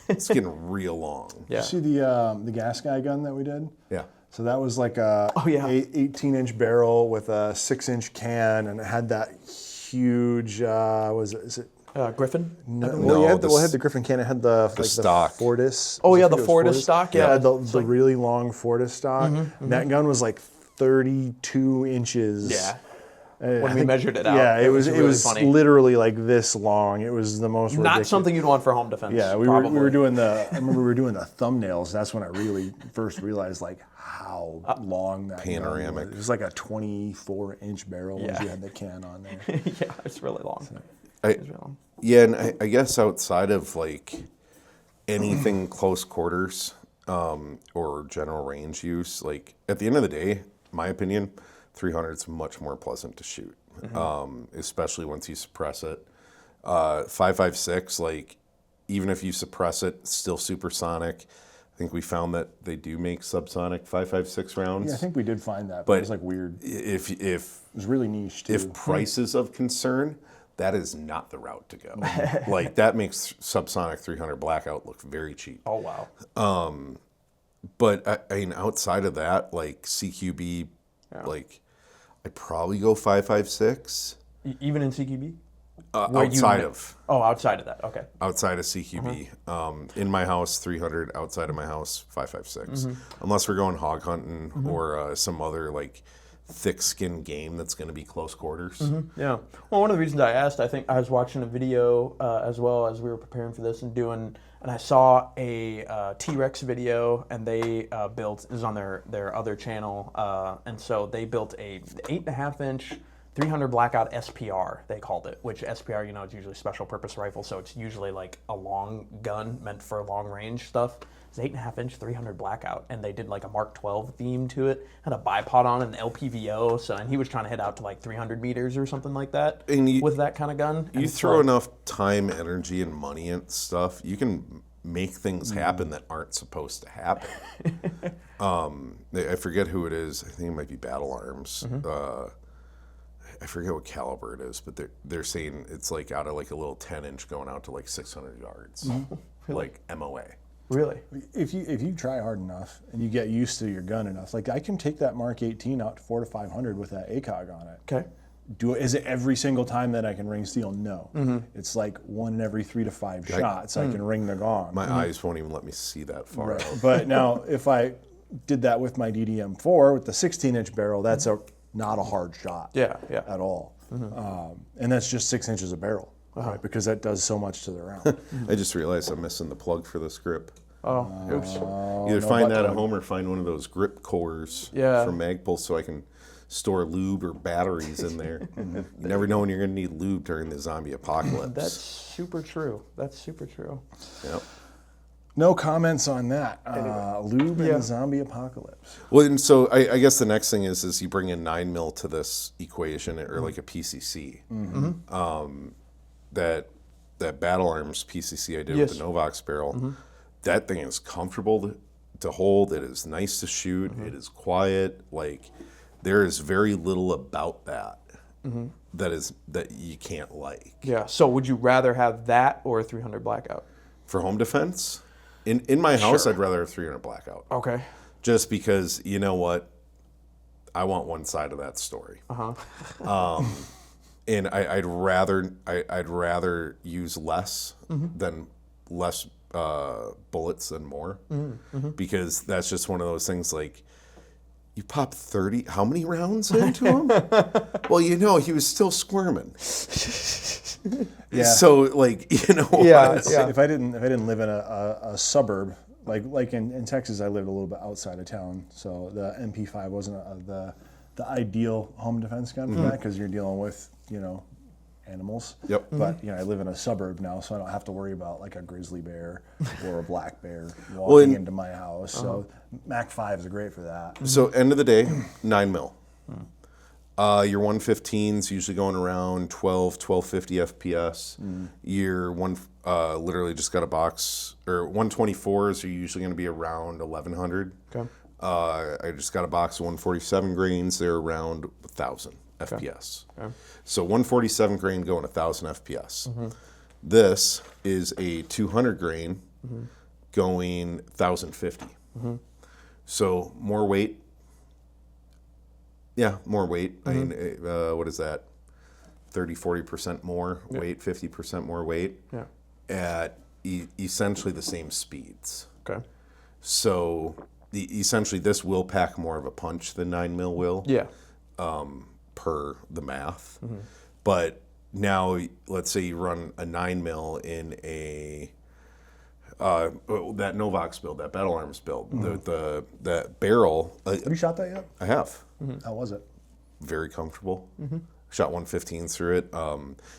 Speaker 3: It's getting real long.
Speaker 2: Yeah.
Speaker 1: See the gas guy gun that we did?
Speaker 3: Yeah.
Speaker 1: So that was like a 18-inch barrel with a 6-inch can, and it had that huge. Is it?
Speaker 2: Griffin?
Speaker 1: Well, it had the Griffin can. It had the
Speaker 3: stock.
Speaker 1: the Fortis.
Speaker 2: Oh, yeah,
Speaker 1: I think
Speaker 2: the
Speaker 1: it was
Speaker 2: Fortis stock, yeah.
Speaker 1: Yeah, the
Speaker 2: It's like-
Speaker 1: really long Fortis stock. That gun was like 32 inches.
Speaker 2: Yeah.
Speaker 1: I
Speaker 2: When we
Speaker 1: think-
Speaker 2: measured it out.
Speaker 1: Yeah, it was
Speaker 2: really funny.
Speaker 1: literally like this long. It was the most
Speaker 2: Not
Speaker 1: ridiculous.
Speaker 2: something you'd want for home defense.
Speaker 1: Yeah, we were doing I remember we were doing the thumbnails. That's when I really first realized like how long that gun
Speaker 3: Panoramic.
Speaker 1: was. It was like a 24-inch barrel once
Speaker 2: Yeah.
Speaker 1: you had the can on there.
Speaker 2: Yeah, it's really long.
Speaker 3: I-
Speaker 2: It's really long.
Speaker 3: Yeah, and I guess outside of like anything close quarters or general range use, like at the end of the day, my opinion, 300 is much more pleasant to shoot, especially once you suppress it. 5.56, like even if you suppress it, it's still supersonic. I think we found that they do make subsonic 5.56 rounds.
Speaker 1: Yeah, I think we did find that, but it was like weird.
Speaker 3: If
Speaker 1: It was really niche too.
Speaker 3: if price is of concern, that is not the route to go. Like that makes subsonic 300 Blackout look very cheap.
Speaker 2: Oh, wow.
Speaker 3: But I mean, outside of that, like CQB, like I'd probably go 5.56
Speaker 2: Even in CQB?
Speaker 3: outside of
Speaker 2: outside of that. Okay.
Speaker 3: outside of CQB. In my house, 300. Outside of my house, 5.56. Unless we're going hog hunting or some other like thick-skinned game that's going to be close quarters.
Speaker 2: Yeah. Well, one of the reasons I asked, I think I was watching a video as well as we were preparing for this and I saw a T-Rex video, and they built, this is on their other channel, and so they built a 8.5-inch 300 Blackout SPR, they called it, which SPR, is usually special purpose rifle, so it's usually like a long gun meant for long range stuff. It's 8.5-inch 300 Blackout, and they did like a Mark 12 theme to it, had a bipod on and an LPVO, and he was trying to hit out to like 300 meters or something like that with that kind of gun.
Speaker 3: You throw enough time, energy, and money into stuff, you can make things happen that aren't supposed to happen. I forget who it is. I think it might be Battle Arms. I forget what caliber it is, but they're saying it's like out of like a little 10-inch going out to like 600 yards, like MOA.
Speaker 2: Really?
Speaker 1: If you try hard enough and you get used to your gun enough, like I can take that Mark 18 out to 400 to 500 with that ACOG on it.
Speaker 2: Okay.
Speaker 1: Is it every single time that I can ring steel? No. It's like one in every 3 to 5 shots I can ring the gong.
Speaker 3: My eyes won't even let me see that far out.
Speaker 1: But now, if I did that with my DDM4 with the 16-inch barrel, that's not a hard shot.
Speaker 2: Yeah.
Speaker 1: At all. And that's just 6 inches of barrel, right? Because that does so much to the round.
Speaker 3: I just realized I'm missing the plug for this grip.
Speaker 2: Oh, oops.
Speaker 3: Either find that at home or find one of those grip cores from Magpul so I can store lube or batteries in there. You never know when you're going to need lube during the zombie apocalypse.
Speaker 2: That's super true.
Speaker 3: Yep.
Speaker 1: No comments on that. Lube and the zombie apocalypse.
Speaker 3: Well, and so I guess the next thing is you bring in 9mm to this equation, or like a PCC. That Battle Arms PCC I did with the Novox barrel, that thing is comfortable to hold. It is nice to shoot. It is quiet. Like there is very little about that that you can't like.
Speaker 2: Yeah. So would you rather have that or a 300 Blackout?
Speaker 3: For home defense, in my house, I'd rather have 300 Blackout.
Speaker 2: Okay.
Speaker 3: Just because, you know what, I want one side of that story. And I'd rather use less than less bullets and more, because that's just one of those things like. You pop 30, how many rounds into him? Well, he was still squirming.
Speaker 1: Yeah.
Speaker 3: So, like,
Speaker 1: If I didn't live in a suburb, like in Texas, I lived a little bit outside of town, so the MP5 wasn't the ideal home defense gun for that, because you're dealing with animals.
Speaker 3: Yep.
Speaker 1: But I live in a suburb now, so I don't have to worry about like a grizzly bear or a black bear walking into my house. So Mac 5s are great for that.
Speaker 3: So end of the day, 9mm. Your 115's usually going around 1250 FPS. Your literally just got a box, or 124s are usually going to be around 1100.
Speaker 2: Okay.
Speaker 3: I just got a box of 147 grains. They're around 1000 FPS.
Speaker 2: Okay.
Speaker 3: So 147 grain going 1000 FPS. This is a 200 grain going 1050. So more weight. Yeah, more weight. I mean, what is that? 30-40% more weight, 50% more weight at essentially the same speeds.
Speaker 2: Okay.
Speaker 3: So essentially this will pack more of a punch than 9mm will.
Speaker 2: Yeah.
Speaker 3: Per the math. But now let's say you run a 9mm in a that Novox build, that Battle Arms build, that barrel.
Speaker 1: Have you shot that yet?
Speaker 3: I have.
Speaker 1: How was it?
Speaker 3: Very comfortable. Shot 115 through it.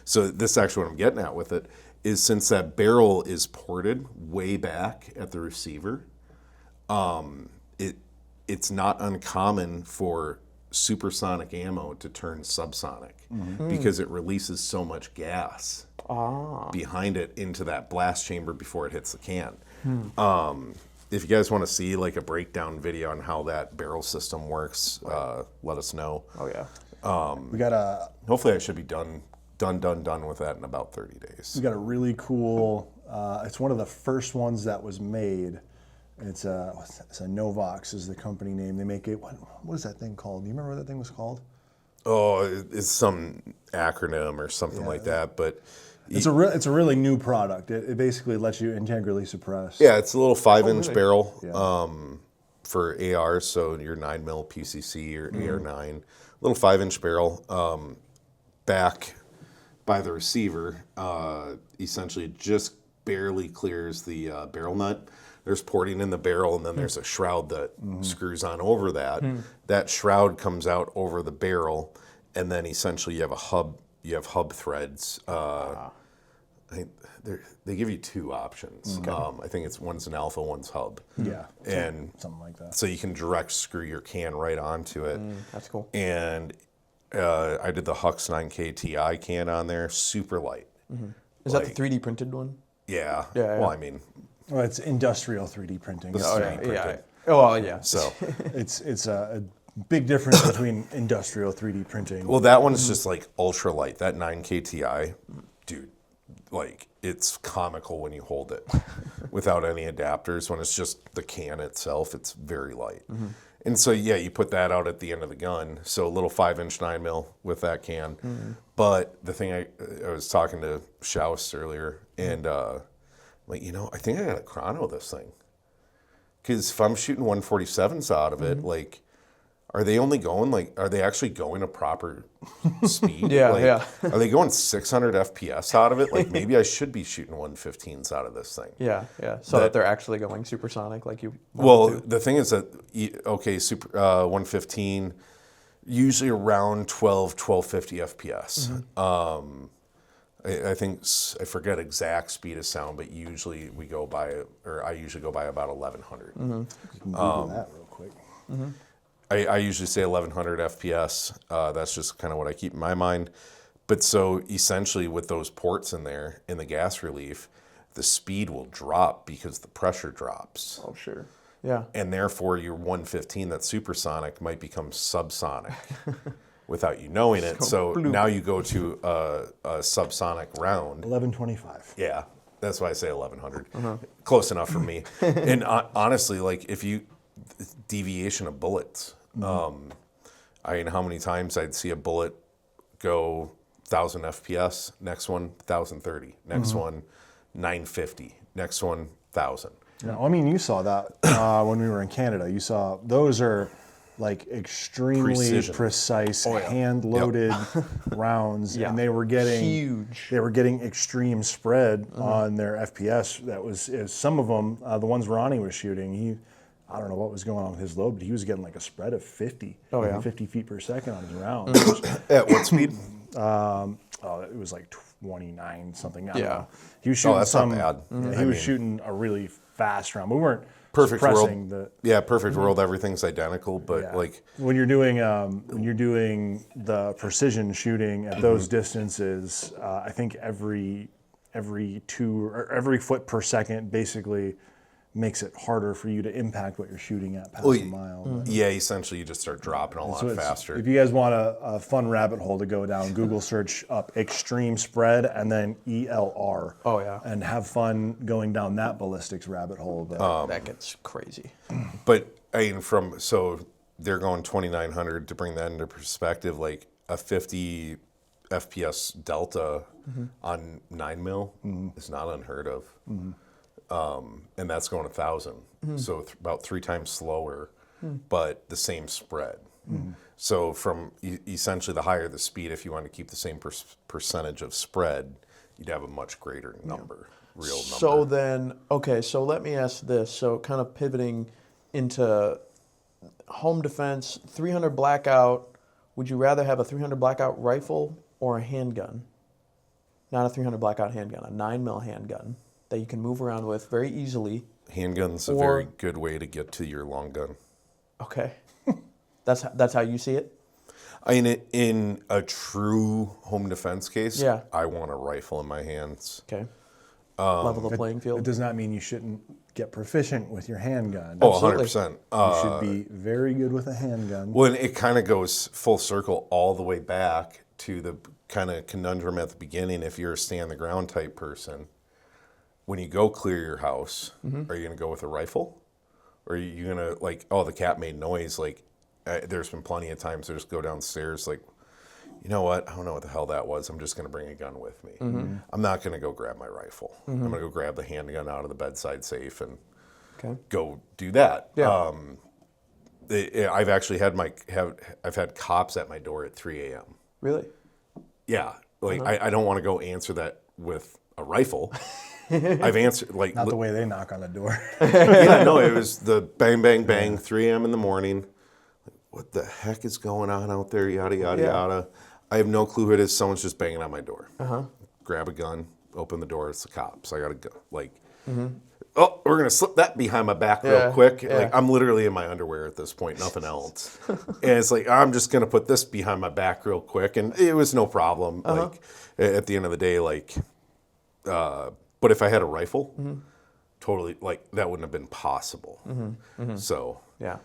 Speaker 3: So this is actually what I'm getting at with it is, since that barrel is ported way back at the receiver, it's not uncommon for supersonic ammo to turn subsonic because it releases so much gas behind it into that blast chamber before it hits the can. If you guys want to see like a breakdown video on how that barrel system works, let us know.
Speaker 2: Oh yeah.
Speaker 1: We got a
Speaker 3: Hopefully I should be done with that in about 30 days.
Speaker 1: we got a really cool. It's one of the first ones that was made. It's a Novox is the company name. They make it. What is that thing called? Do you remember what that thing was called?
Speaker 3: Oh, it's some acronym or something like that, but
Speaker 1: It's a really new product. It basically lets you integrally suppress.
Speaker 3: yeah, it's a little 5-inch
Speaker 2: really?
Speaker 3: barrel for ARs, so your 9mm PCC or AR9, little 5-inch barrel back by the receiver. Essentially, it just barely clears the barrel nut. There's porting in the barrel, and then there's a shroud that screws on over that. That shroud comes out over the barrel, and then essentially you have a hub. You have hub threads. They give you two options. I think one's an alpha, one's hub.
Speaker 1: Yeah.
Speaker 3: And
Speaker 1: something like that.
Speaker 3: so you can direct screw your can right onto it.
Speaker 2: That's cool.
Speaker 3: And I did the Hux 9K Ti can on there, super light.
Speaker 2: Is that the 3D printed one?
Speaker 3: Yeah.
Speaker 2: Yeah,
Speaker 3: Well,
Speaker 2: yeah.
Speaker 3: I mean,
Speaker 1: Well, it's industrial 3D printing.
Speaker 3: This
Speaker 1: It's,
Speaker 3: is
Speaker 1: uh,
Speaker 3: 3D printed.
Speaker 2: Yeah. Oh well, yeah.
Speaker 3: So,
Speaker 1: it's a big difference between industrial 3D printing.
Speaker 3: well, that one's just like ultra light. That 9K Ti, dude, like it's comical when you hold it without any adapters. When it's just the can itself, it's very light. And so, yeah, you put that out at the end of the gun. So a little 5-inch 9mm with that can. But the thing I was talking to Schaus earlier, and like, I think I got to chrono this thing. Because if I'm shooting 147s out of it, like, are they actually going a proper speed?
Speaker 2: Yeah,
Speaker 3: Like,
Speaker 2: yeah.
Speaker 3: Are they going 600 FPS out of it? Like, maybe I should be shooting 115s out of this thing.
Speaker 2: Yeah, yeah. So that they're actually going supersonic, like you.
Speaker 3: Well,
Speaker 2: want
Speaker 3: the thing is that, super 115, usually around 1250 FPS. I think, I forget exact speed of sound, but usually I usually go by about 1100.
Speaker 1: You can Google that real quick.
Speaker 3: I usually say 1100 FPS. That's just kind of what I keep in my mind. But so essentially with those ports in there, in the gas relief, the speed will drop because the pressure drops.
Speaker 2: Oh, sure. Yeah.
Speaker 3: And therefore your 115 that's supersonic might become subsonic without you knowing it. So now you go to a subsonic round.
Speaker 1: 1125.
Speaker 3: Yeah, that's why I say 1100. Close enough for me. And honestly, like deviation of bullets. I mean, how many times I'd see a bullet go 1000 FPS, next one 1030, next one 950, next one 1,000.
Speaker 1: No, I mean, you saw that when we were in Canada. You saw those are like extremely
Speaker 3: Precision.
Speaker 1: precise, hand-loaded rounds, and they were getting
Speaker 2: huge.
Speaker 1: They were getting extreme spread on their FPS. That was some of them. The ones Ronnie was shooting, I don't know what was going on with his load, but he was getting like a spread of 50, 50 feet per second on his rounds.
Speaker 3: At what speed?
Speaker 1: It was like 29 something. I don't know. He was
Speaker 3: Oh,
Speaker 1: shooting
Speaker 3: that's not bad.
Speaker 1: Yeah, he was shooting a really fast round. We weren't
Speaker 3: Perfect
Speaker 1: suppressing
Speaker 3: world.
Speaker 1: the.
Speaker 3: Perfect world. Everything's identical, but like
Speaker 1: when you're doing the precision shooting at those distances, I think every foot per second basically makes it harder for you to impact what you're shooting at past a mile.
Speaker 3: Yeah, essentially you just start dropping a lot faster.
Speaker 1: If you guys want a fun rabbit hole to go down, Google search up extreme spread and then ELR.
Speaker 2: Oh, yeah.
Speaker 1: And have fun going down that ballistics rabbit hole. But
Speaker 2: That gets crazy.
Speaker 3: But I mean, so they're going 2,900 to bring that into perspective, like a 50 FPS delta on 9 mil is not unheard of. And that's going 1,000. So about 3 times slower, but the same spread. So from essentially the higher the speed, if you want to keep the same percentage of spread, you'd have a much greater number, real number.
Speaker 2: So then, okay, so let me ask this. So kind of pivoting into home defense, 300 Blackout, would you rather have a 300 Blackout rifle or a handgun? Not a 300 Blackout handgun, a 9 mil handgun that you can move around with very easily.
Speaker 3: Handgun's a very good way to get to your long gun.
Speaker 2: Okay. That's how you see it?
Speaker 3: I mean, in a true home defense case,
Speaker 2: Yeah.
Speaker 3: I want a rifle in my hands.
Speaker 2: Okay. Level the playing
Speaker 1: it
Speaker 2: field.
Speaker 1: does not mean you shouldn't get proficient with your handgun.
Speaker 3: Oh,
Speaker 2: Absolutely.
Speaker 3: 100%.
Speaker 1: You should be very good with a handgun.
Speaker 3: Well, it kind of goes full circle all the way back to the kind of conundrum at the beginning. If you're a stand-the-ground type person, when you go clear your house, are you going to go with a rifle? Or are you going to, like, oh, the cat made noise? Like, there's been plenty of times I just go downstairs, like, you know what? I don't know what the hell that was. I'm just going to bring a gun with me. I'm not going to go grab my rifle. I'm going to go grab the handgun out of the bedside safe and go do that.
Speaker 2: Yeah.
Speaker 3: I've actually had I've had cops at my door at 3 a.m.
Speaker 2: Really?
Speaker 3: Yeah, like I don't want to go answer that with a rifle. I've answered like
Speaker 1: Not the way they knock on the door.
Speaker 3: yeah, no, it was the bang, bang, bang, 3 a.m. in the morning. What the heck is going on out there? Yada, yada, yada. I have no clue who it is. Someone's just banging on my door. Grab a gun, open the door. It's the cops. I got to go. Like, oh, we're going to slip that behind my back real quick.
Speaker 2: Yeah.
Speaker 3: Like, I'm literally in my underwear at this point, nothing else. And it's like, I'm just going to put this behind my back real quick. And it was no problem. Like, at the end of the day, like, but if I had a rifle, totally, like, that wouldn't have been possible. So,
Speaker 2: Yeah.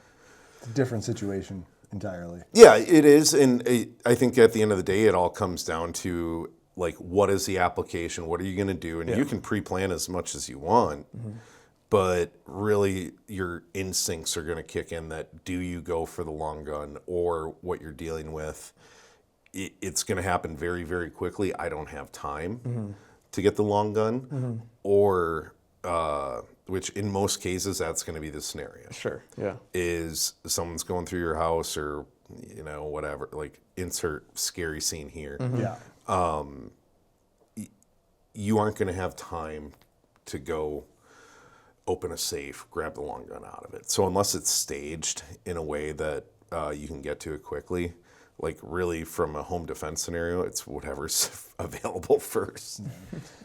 Speaker 1: It's a different situation entirely.
Speaker 3: yeah, it is. And I think at the end of the day, it all comes down to, like, what is the application? What are you going to do? And you can pre-plan as much as you want, but really your instincts are going to kick in that do you go for the long gun or what you're dealing with? It's going to happen very, very quickly. I don't have time to get the long gun or... which in most cases, that's going to be the scenario.
Speaker 2: Sure. Yeah.
Speaker 3: Is someone's going through your house or, you know, whatever, like insert scary scene here.
Speaker 1: Yeah.
Speaker 3: You aren't going to have time to go open a safe, grab the long gun out of it. So unless it's staged in a way that you can get to it quickly, like really from a home defense scenario, it's whatever's available first.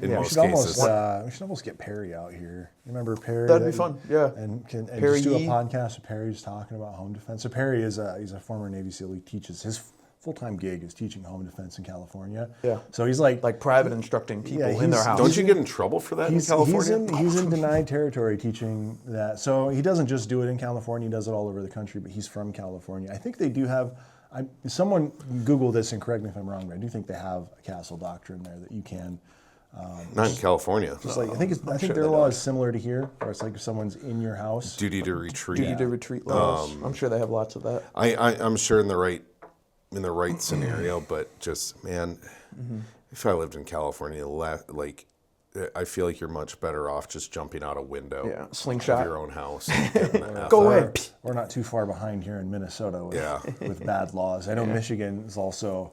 Speaker 3: In most cases.
Speaker 1: We should almost get Perry out here. You remember Perry?
Speaker 2: That'd be fun, yeah.
Speaker 1: And
Speaker 2: Perry
Speaker 1: just do a
Speaker 2: Yee.
Speaker 1: podcast with Perry just talking about home defense. So Perry he's a former Navy SEAL. He teaches, his full-time gig is teaching home defense in California.
Speaker 2: Yeah.
Speaker 1: So he's like
Speaker 2: Private instructing people in their
Speaker 1: he's-
Speaker 2: house.
Speaker 3: Don't you get in trouble for that in California?
Speaker 1: He's in denied territory teaching that. So he doesn't just do it in California, he does it all over the country, but he's from California. I think they do have, someone Google this and correct me if I'm wrong, but I do think they have a castle doctrine there that you can.
Speaker 3: Not in California.
Speaker 1: Just like, I think their law is similar to here, where it's like if someone's in your house.
Speaker 3: Duty to retreat.
Speaker 2: Duty to retreat laws. I'm sure they have lots of that.
Speaker 3: I'm sure in the right scenario, but just man, if I lived in California, like I feel like you're much better off just jumping out a window
Speaker 2: Yeah,
Speaker 3: of
Speaker 2: slingshot.
Speaker 3: your own house. And getting the F
Speaker 2: Go
Speaker 3: out.
Speaker 2: away.
Speaker 1: We're not too far behind here in Minnesota with bad laws. I know Michigan is also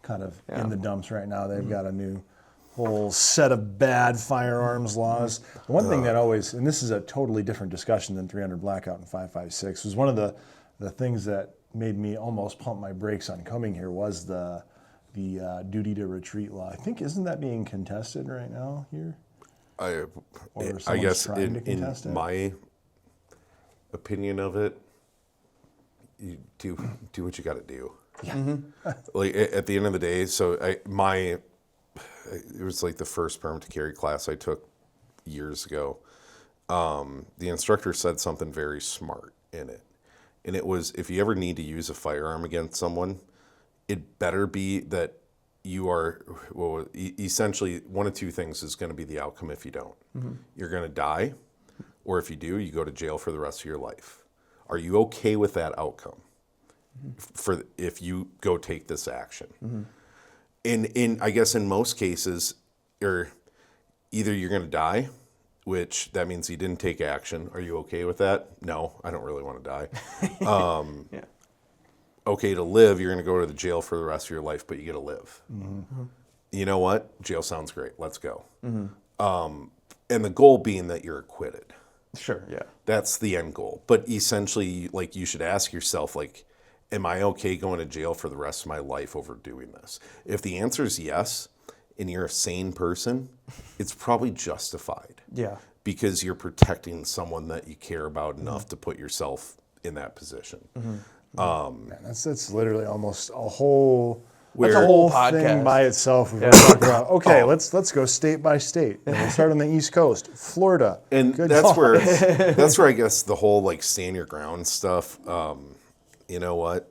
Speaker 1: kind of in the dumps right now. They've got a new whole set of bad firearms laws. The one thing that always, and this is a totally different discussion than 300 Blackout and 5.56, was one of the things that made me almost pump my brakes on coming here was the duty to retreat law. I think, isn't that being contested right now here?
Speaker 3: I
Speaker 1: someone's
Speaker 3: guess
Speaker 1: trying to
Speaker 3: in
Speaker 1: contest it?
Speaker 3: my opinion of it, you do what you got to do.
Speaker 1: Yeah.
Speaker 3: Like at the end of the day, so it was like the first permit to carry class I took years ago. The instructor said something very smart in it, and it was, if you ever need to use a firearm against someone, it better be that you are, well, essentially one of two things is going to be the outcome if you don't. You're going to die, or if you do, you go to jail for the rest of your life. Are you okay with that outcome for if you go take this action? In I guess in most cases, either you're going to die, which that means you didn't take action. Are you okay with that? No, I don't really want to die. Okay to live, you're going to go to the jail for the rest of your life, but you get to live. You know what? Jail sounds great. Let's go. And the goal being that you're acquitted.
Speaker 2: Sure, yeah.
Speaker 3: That's the end goal. But essentially, like, you should ask yourself, like, am I okay going to jail for the rest of my life over doing this? If the answer is yes, and you're a sane person, it's probably justified.
Speaker 2: Yeah.
Speaker 3: Because you're protecting someone that you care about enough to put yourself in that position.
Speaker 1: Man, that's literally almost a whole
Speaker 2: That's a whole
Speaker 1: thing
Speaker 2: podcast.
Speaker 1: by itself. We've talked about. Okay, let's go state by state. And we'll start on the East Coast, Florida.
Speaker 3: And
Speaker 1: Good
Speaker 3: that's
Speaker 1: call.
Speaker 3: where I guess the whole like stand your ground stuff. You know what?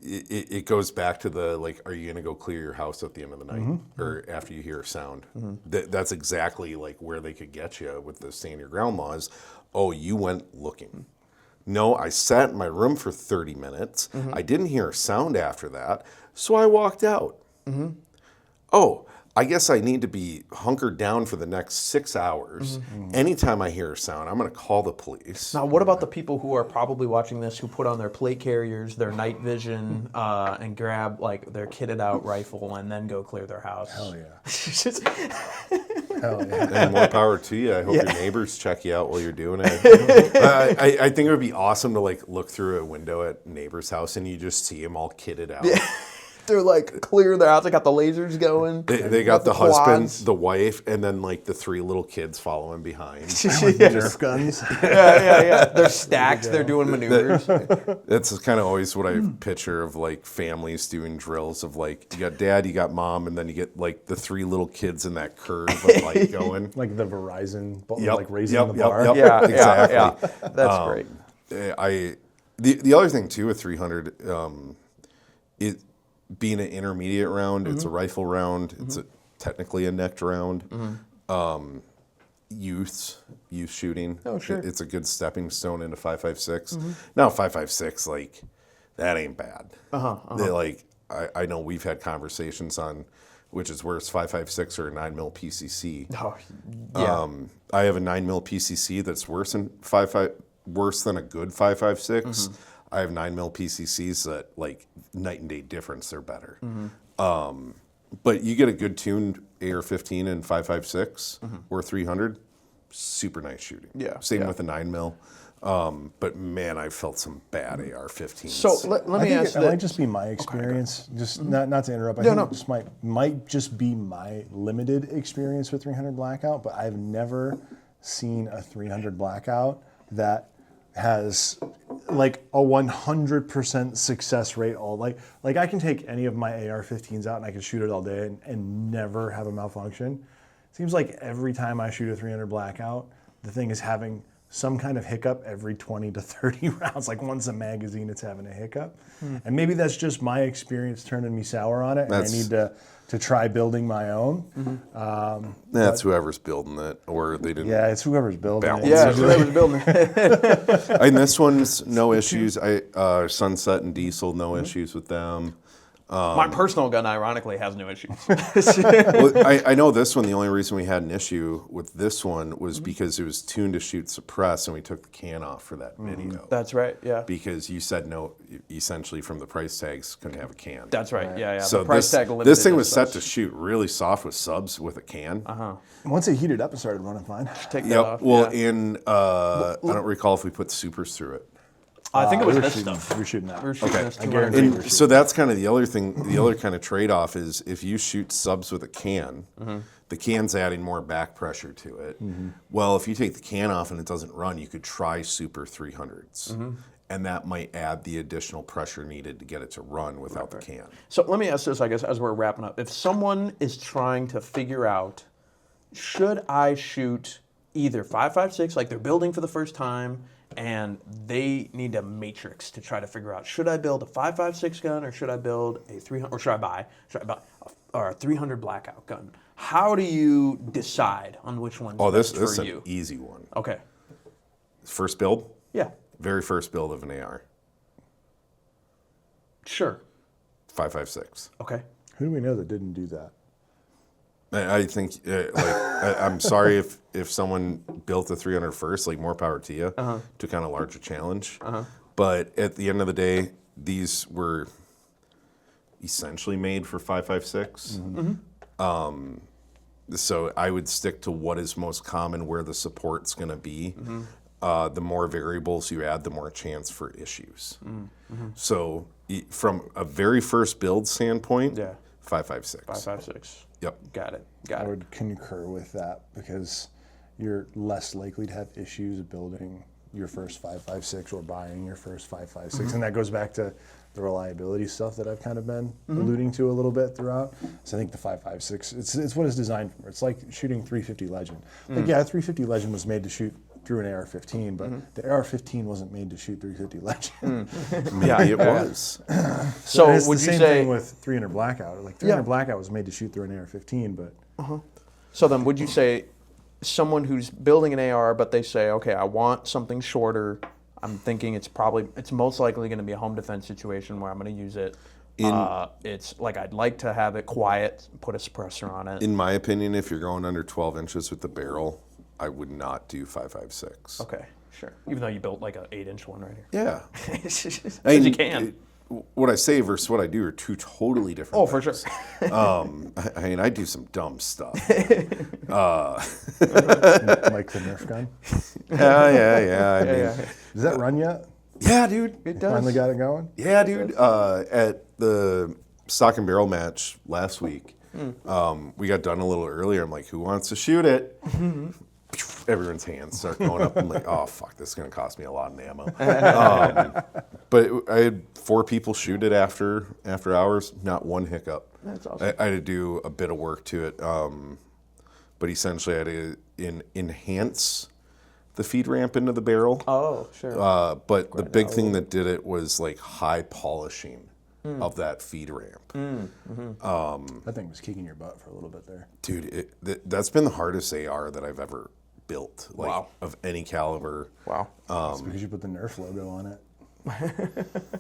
Speaker 3: It goes back to the like, are you going to go clear your house at the end of the night or after you hear a sound? That's exactly like where they could get you with the stand your ground laws. Oh, you went looking. No, I sat in my room for 30 minutes. I didn't hear a sound after that, so I walked out. Oh, I guess I need to be hunkered down for the next 6 hours. Anytime I hear a sound, I'm going to call the police.
Speaker 2: Now, what about the people who are probably watching this who put on their plate carriers, their night vision, and grab like their kitted out rifle and then go clear their house?
Speaker 1: Hell yeah.
Speaker 2: Just-
Speaker 1: Hell yeah.
Speaker 3: And more power to you. I hope your neighbors check you out while you're doing it. I think it would be awesome to like look through a window at neighbor's house and you just see them all kitted out.
Speaker 2: They're like clear their house. They got the lasers going.
Speaker 3: They got the husband,
Speaker 2: quads.
Speaker 3: the wife, and then like the 3 little kids following behind.
Speaker 1: Nerf guns.
Speaker 2: Yeah. They're stacked. They're doing maneuvers.
Speaker 3: That's kind of always what I picture of like families doing drills of like, you got dad, you got mom, and then you get like the 3 little kids in that curve of light going.
Speaker 1: Like the Verizon,
Speaker 3: Yep,
Speaker 1: like raising
Speaker 3: yep,
Speaker 1: the
Speaker 3: yep,
Speaker 1: bar.
Speaker 3: yep.
Speaker 2: Yeah,
Speaker 3: Exactly.
Speaker 2: yeah. That's great.
Speaker 3: The other thing too with 300, it being an intermediate round, it's a rifle round, it's technically a necked round. Youth shooting.
Speaker 2: Oh, sure.
Speaker 3: It's a good stepping stone into 5.56. Now 5.56, like that ain't bad. They like I know we've had conversations on which is worse, 5.56 or a 9mm PCC.
Speaker 2: Oh, yeah.
Speaker 3: I have a 9mm PCC that's worse than worse than a good 5.56. I have 9mm PCCs that like night and day difference. They're better. But you get a good tuned AR-15 and 5.56 or 300, super nice shooting.
Speaker 2: Yeah,
Speaker 3: Same
Speaker 2: yeah.
Speaker 3: with the 9mm. But man, I felt some bad AR-15s.
Speaker 2: So let
Speaker 1: I
Speaker 2: me
Speaker 1: think
Speaker 2: ask
Speaker 1: it
Speaker 2: that.
Speaker 1: might just be my experience. Just not to interrupt. I think it just might just be my limited experience with 300 Blackout. But I've never seen a 300 Blackout that has like a 100% success rate. Like I can take any of my AR-15s out and I can shoot it all day and never have a malfunction. Seems like every time I shoot a 300 Blackout, the thing is having some kind of hiccup every 20 to 30 rounds. Like once a magazine, it's having a hiccup. And maybe that's just my experience turning me sour on it. And I need to try building my own.
Speaker 3: That's whoever's building it, or they didn't.
Speaker 1: Yeah, it's whoever's building
Speaker 3: Balance.
Speaker 1: it.
Speaker 2: Yeah, whoever's building it.
Speaker 3: And this one's no issues. Sunset and Diesel, no issues with them.
Speaker 2: My personal gun, ironically, has no issues.
Speaker 3: Well, I know this one, the only reason we had an issue with this one was because it was tuned to shoot suppress, and we took the can off for that video.
Speaker 2: That's right, yeah.
Speaker 3: Because you said no, essentially from the price tags, couldn't have a can.
Speaker 2: That's right, yeah.
Speaker 3: So
Speaker 2: the price tag
Speaker 3: this thing
Speaker 2: limited
Speaker 3: was
Speaker 2: as
Speaker 3: set
Speaker 2: such.
Speaker 3: to shoot really soft with subs with a can.
Speaker 1: Once it heated up, it started running fine.
Speaker 2: Take that
Speaker 3: Yep.
Speaker 2: off.
Speaker 3: Well,
Speaker 2: yeah.
Speaker 3: and I don't recall if we put supers through it.
Speaker 2: I think it was
Speaker 1: we
Speaker 2: this
Speaker 1: shooting,
Speaker 2: stuff.
Speaker 1: we were shooting that.
Speaker 2: We were shooting
Speaker 3: Okay.
Speaker 2: this
Speaker 1: I
Speaker 2: 200.
Speaker 1: guarantee
Speaker 3: And so that's kind of the other thing. The other kind of trade-off is if you shoot subs with a can, the can's adding more back pressure to it. Well, if you take the can off and it doesn't run, you could try super 300s, and that might add the additional pressure needed to get it to run without the can.
Speaker 2: So let me ask this, I guess, as we're wrapping up. If someone is trying to figure out, should I shoot either 5.56, like they're building for the first time, and they need a matrix to try to figure out, should I build a 5.56 gun, or should I build a 300, or should I buy a 300 Blackout gun? How do you decide on which one's
Speaker 3: This
Speaker 2: best
Speaker 3: is
Speaker 2: for
Speaker 3: an
Speaker 2: you?
Speaker 3: easy one.
Speaker 2: Okay.
Speaker 3: First build,
Speaker 2: Yeah.
Speaker 3: very first build of an AR,
Speaker 2: Sure.
Speaker 3: 5.56.
Speaker 2: Okay.
Speaker 1: Who do we know that didn't do that?
Speaker 3: I think, I'm sorry if someone built a 300 first, like more power to you, took on a larger challenge. But at the end of the day, these were essentially made for 5.56. So I would stick to what is most common, where the support's going to be. The more variables you add, the more chance for issues. So from a very first build standpoint,
Speaker 2: Yeah.
Speaker 3: 5.56.
Speaker 2: 5.56.
Speaker 3: Yep.
Speaker 2: Got it.
Speaker 1: I
Speaker 2: Got it.
Speaker 1: would concur with that because you're less likely to have issues building your first 5.56 or buying your first 5.56, and that goes back to the reliability stuff that I've kind of been alluding to a little bit throughout. So I think the 5.56, it's what it's designed for. It's like shooting 350 Legend. Like, yeah, 350 Legend was made to shoot through an AR-15, but the AR-15 wasn't made to shoot 350 Legend.
Speaker 3: Maybe it was.
Speaker 2: So
Speaker 1: And it's
Speaker 2: would
Speaker 1: the
Speaker 2: you
Speaker 1: same
Speaker 2: say?
Speaker 1: thing with 300 Blackout? Like 300 Blackout was made to shoot through an AR-15, but
Speaker 2: So then, would you say someone who's building an AR, but they say, okay, I want something shorter. I'm thinking it's most likely going to be a home defense situation where I'm going to use it. It's like I'd like to have it quiet, put a suppressor on it.
Speaker 3: In my opinion, if you're going under 12 inches with the barrel, I would not do 5.56.
Speaker 2: Okay, sure. Even though you built like an 8-inch one right here.
Speaker 3: Yeah.
Speaker 2: Because
Speaker 3: And
Speaker 2: you can.
Speaker 3: what I say versus what I do are two totally different
Speaker 2: Oh, for
Speaker 3: things.
Speaker 2: sure.
Speaker 3: I mean, I do some dumb stuff.
Speaker 1: like the Nerf gun.
Speaker 3: Yeah. I mean,
Speaker 1: Does that run yet?
Speaker 3: yeah, dude.
Speaker 2: It does.
Speaker 1: Finally got it going?
Speaker 3: Yeah, dude. At the stock and barrel match last week, we got done a little earlier. I'm like, who wants to shoot it? Everyone's hands start going up. I'm like, oh, fuck, this is going to cost me a lot of ammo. But I had 4 people shoot it after hours, not one hiccup.
Speaker 2: That's awesome.
Speaker 3: I had to do a bit of work to it. But essentially, I had to enhance the feed ramp into the barrel.
Speaker 2: Oh, sure.
Speaker 3: But the big thing that did it was like high polishing of that feed ramp.
Speaker 1: That thing was kicking your butt for a little bit there.
Speaker 3: Dude, that's been the hardest AR that I've ever built, like
Speaker 2: Wow.
Speaker 3: of any caliber.
Speaker 2: Wow.
Speaker 1: It's because you put the Nerf logo on it. You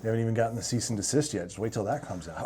Speaker 1: haven't even gotten the cease and desist yet. Just wait till that comes out.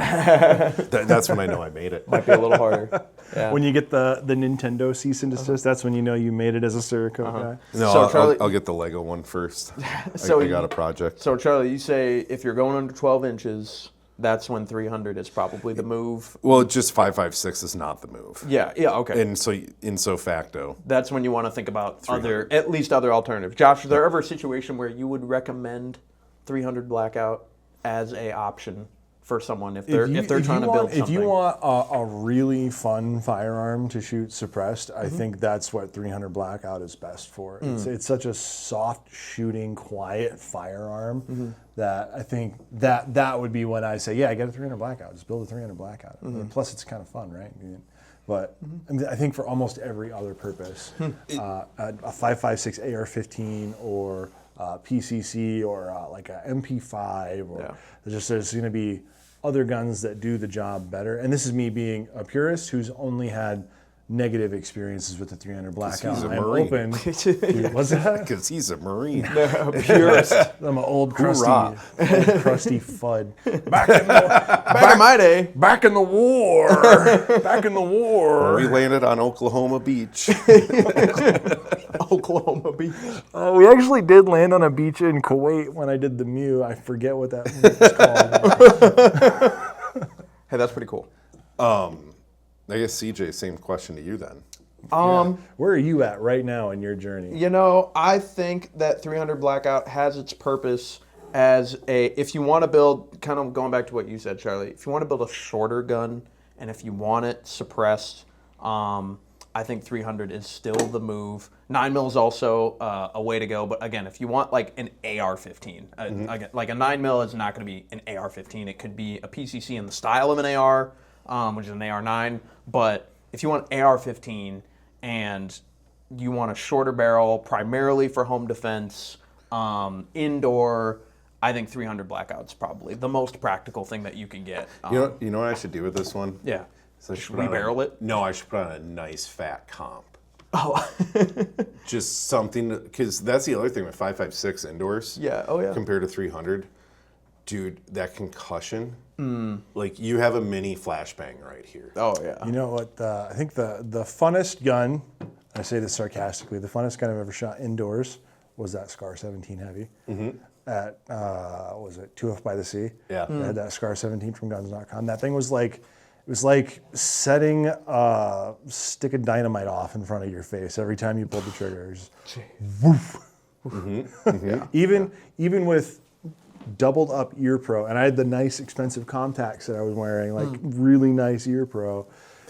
Speaker 3: That's when I know I made it.
Speaker 2: Might be a little harder. Yeah.
Speaker 1: When you get the Nintendo cease and desist, that's when you know you made it as a Cerakote guy.
Speaker 3: No,
Speaker 2: So, Charlie-
Speaker 3: I'll get the Lego one first.
Speaker 2: So
Speaker 3: I got a project.
Speaker 2: So, Charlie, you say if you're going under 12 inches, that's when 300 is probably the move.
Speaker 3: Well, just 5.56 is not the move.
Speaker 2: Yeah, okay.
Speaker 3: And so, in so facto,
Speaker 2: That's when you want to think about at least other alternatives. Josh, is there ever a situation where you would recommend 300 Blackout as a option for someone if they're trying to build something?
Speaker 1: If you want a really fun firearm to shoot suppressed, I think that's what 300 Blackout is best for. It's such a soft shooting, quiet firearm that I think that would be when I say, yeah, get a 300 Blackout. Just build a 300 Blackout. Plus, it's kind of fun, right? But I think for almost every other purpose, a 5.56 AR-15 or PCC or like a MP5 or there's going to be other guns that do the job better. And this is me being a purist who's only had negative experiences with the 300 Blackout.
Speaker 3: he's a
Speaker 1: I'm
Speaker 3: Marine.
Speaker 1: open. Dude, what's that?
Speaker 3: Because he's a Marine.
Speaker 2: Purist.
Speaker 1: I'm an old crusty fud.
Speaker 2: Back in my day.
Speaker 1: Back in the war. Back in the war.
Speaker 3: We landed on Oklahoma Beach.
Speaker 2: Oklahoma Beach.
Speaker 1: We actually did land on a beach in Kuwait when I did the Mew. I forget what that was called.
Speaker 2: Hey, that's pretty cool.
Speaker 3: I guess CJ, same question to you then.
Speaker 1: Where are you at right now in your journey?
Speaker 2: You know, I think that 300 Blackout has its purpose as if you want to build, kind of going back to what you said, Charlie, if you want to build a shorter gun and if you want it suppressed, I think 300 is still the move. 9mm is also a way to go, but again, if you want like an AR-15, again, like a 9mm is not going to be an AR-15. It could be a PCC in the style of an AR, which is an AR-9, but if you want AR-15 and you want a shorter barrel, primarily for home defense, indoor, I think 300 Blackout's probably the most practical thing that you can get.
Speaker 3: You know what I should do with this one?
Speaker 2: Yeah.
Speaker 3: So I should
Speaker 2: Rebarrel it?
Speaker 3: No, I should put on a nice fat comp.
Speaker 2: Oh.
Speaker 3: Just something, because that's the other thing with 5.56 indoors.
Speaker 2: Yeah, oh yeah.
Speaker 3: Compared to 300. Dude, that concussion, like you have a mini flashbang right here.
Speaker 2: Oh yeah.
Speaker 1: You know what? I think the funnest gun, I say this sarcastically, the funnest gun I've ever shot indoors was that Scar 17 Heavy at, was it 2F by the Sea?
Speaker 3: Yeah.
Speaker 1: I had that Scar 17 from guns.com. That thing was like, it was like setting a stick of dynamite off in front of your face every time you pulled the trigger. It was just, woof. Yeah. Even with doubled up ear pro, and I had the nice expensive contacts that I was wearing, like really nice ear pro,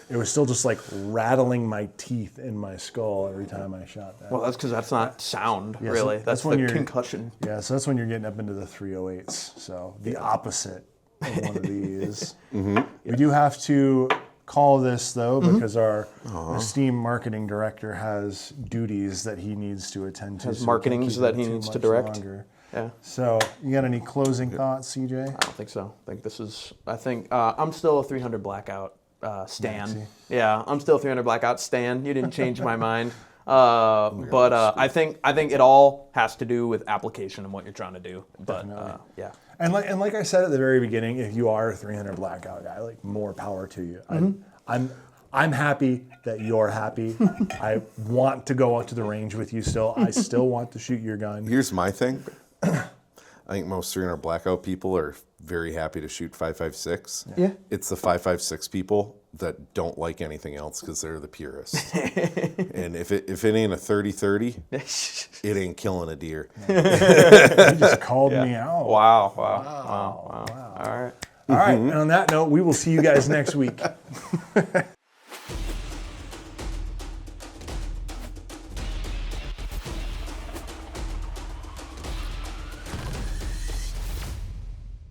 Speaker 1: it was still just like rattling my teeth in my skull every time I shot that.
Speaker 2: Well, that's because that's not sound,
Speaker 1: Yeah,
Speaker 2: really.
Speaker 1: so
Speaker 2: that's
Speaker 1: when
Speaker 2: the
Speaker 1: you're-
Speaker 2: concussion.
Speaker 1: Yeah, so that's when you're getting up into the 308s. So the opposite of one of these. We do have to call this though, because our esteemed marketing director has duties that he needs to attend to.
Speaker 2: Has
Speaker 1: so we can't
Speaker 2: marketings
Speaker 1: keep
Speaker 2: that
Speaker 1: it
Speaker 2: he
Speaker 1: too
Speaker 2: needs to
Speaker 1: much
Speaker 2: direct.
Speaker 1: longer.
Speaker 2: Yeah.
Speaker 1: So you got any closing thoughts, CJ?
Speaker 2: I don't think so. I think this is. I think I'm still a 300 Blackout stan.
Speaker 1: Maxi.
Speaker 2: Yeah, I'm still a 300 Blackout stan. You didn't change my mind. But I think it all has to do with application and what you're trying to do. But yeah.
Speaker 1: And like I said at the very beginning, if you are a 300 Blackout guy, like more power to you. I'm happy that you're happy. I want to go out to the range with you still. I still want to shoot your gun.
Speaker 3: Here's my thing. I think most 300 Blackout people are very happy to shoot 5.56.
Speaker 2: Yeah.
Speaker 3: It's the 5.56 people that don't like anything else because they're the purists. And if it ain't a 30-30, it ain't killing a deer.
Speaker 1: You just called me out.
Speaker 2: Wow. All right.
Speaker 1: All right, and on that note, we will see you guys next week.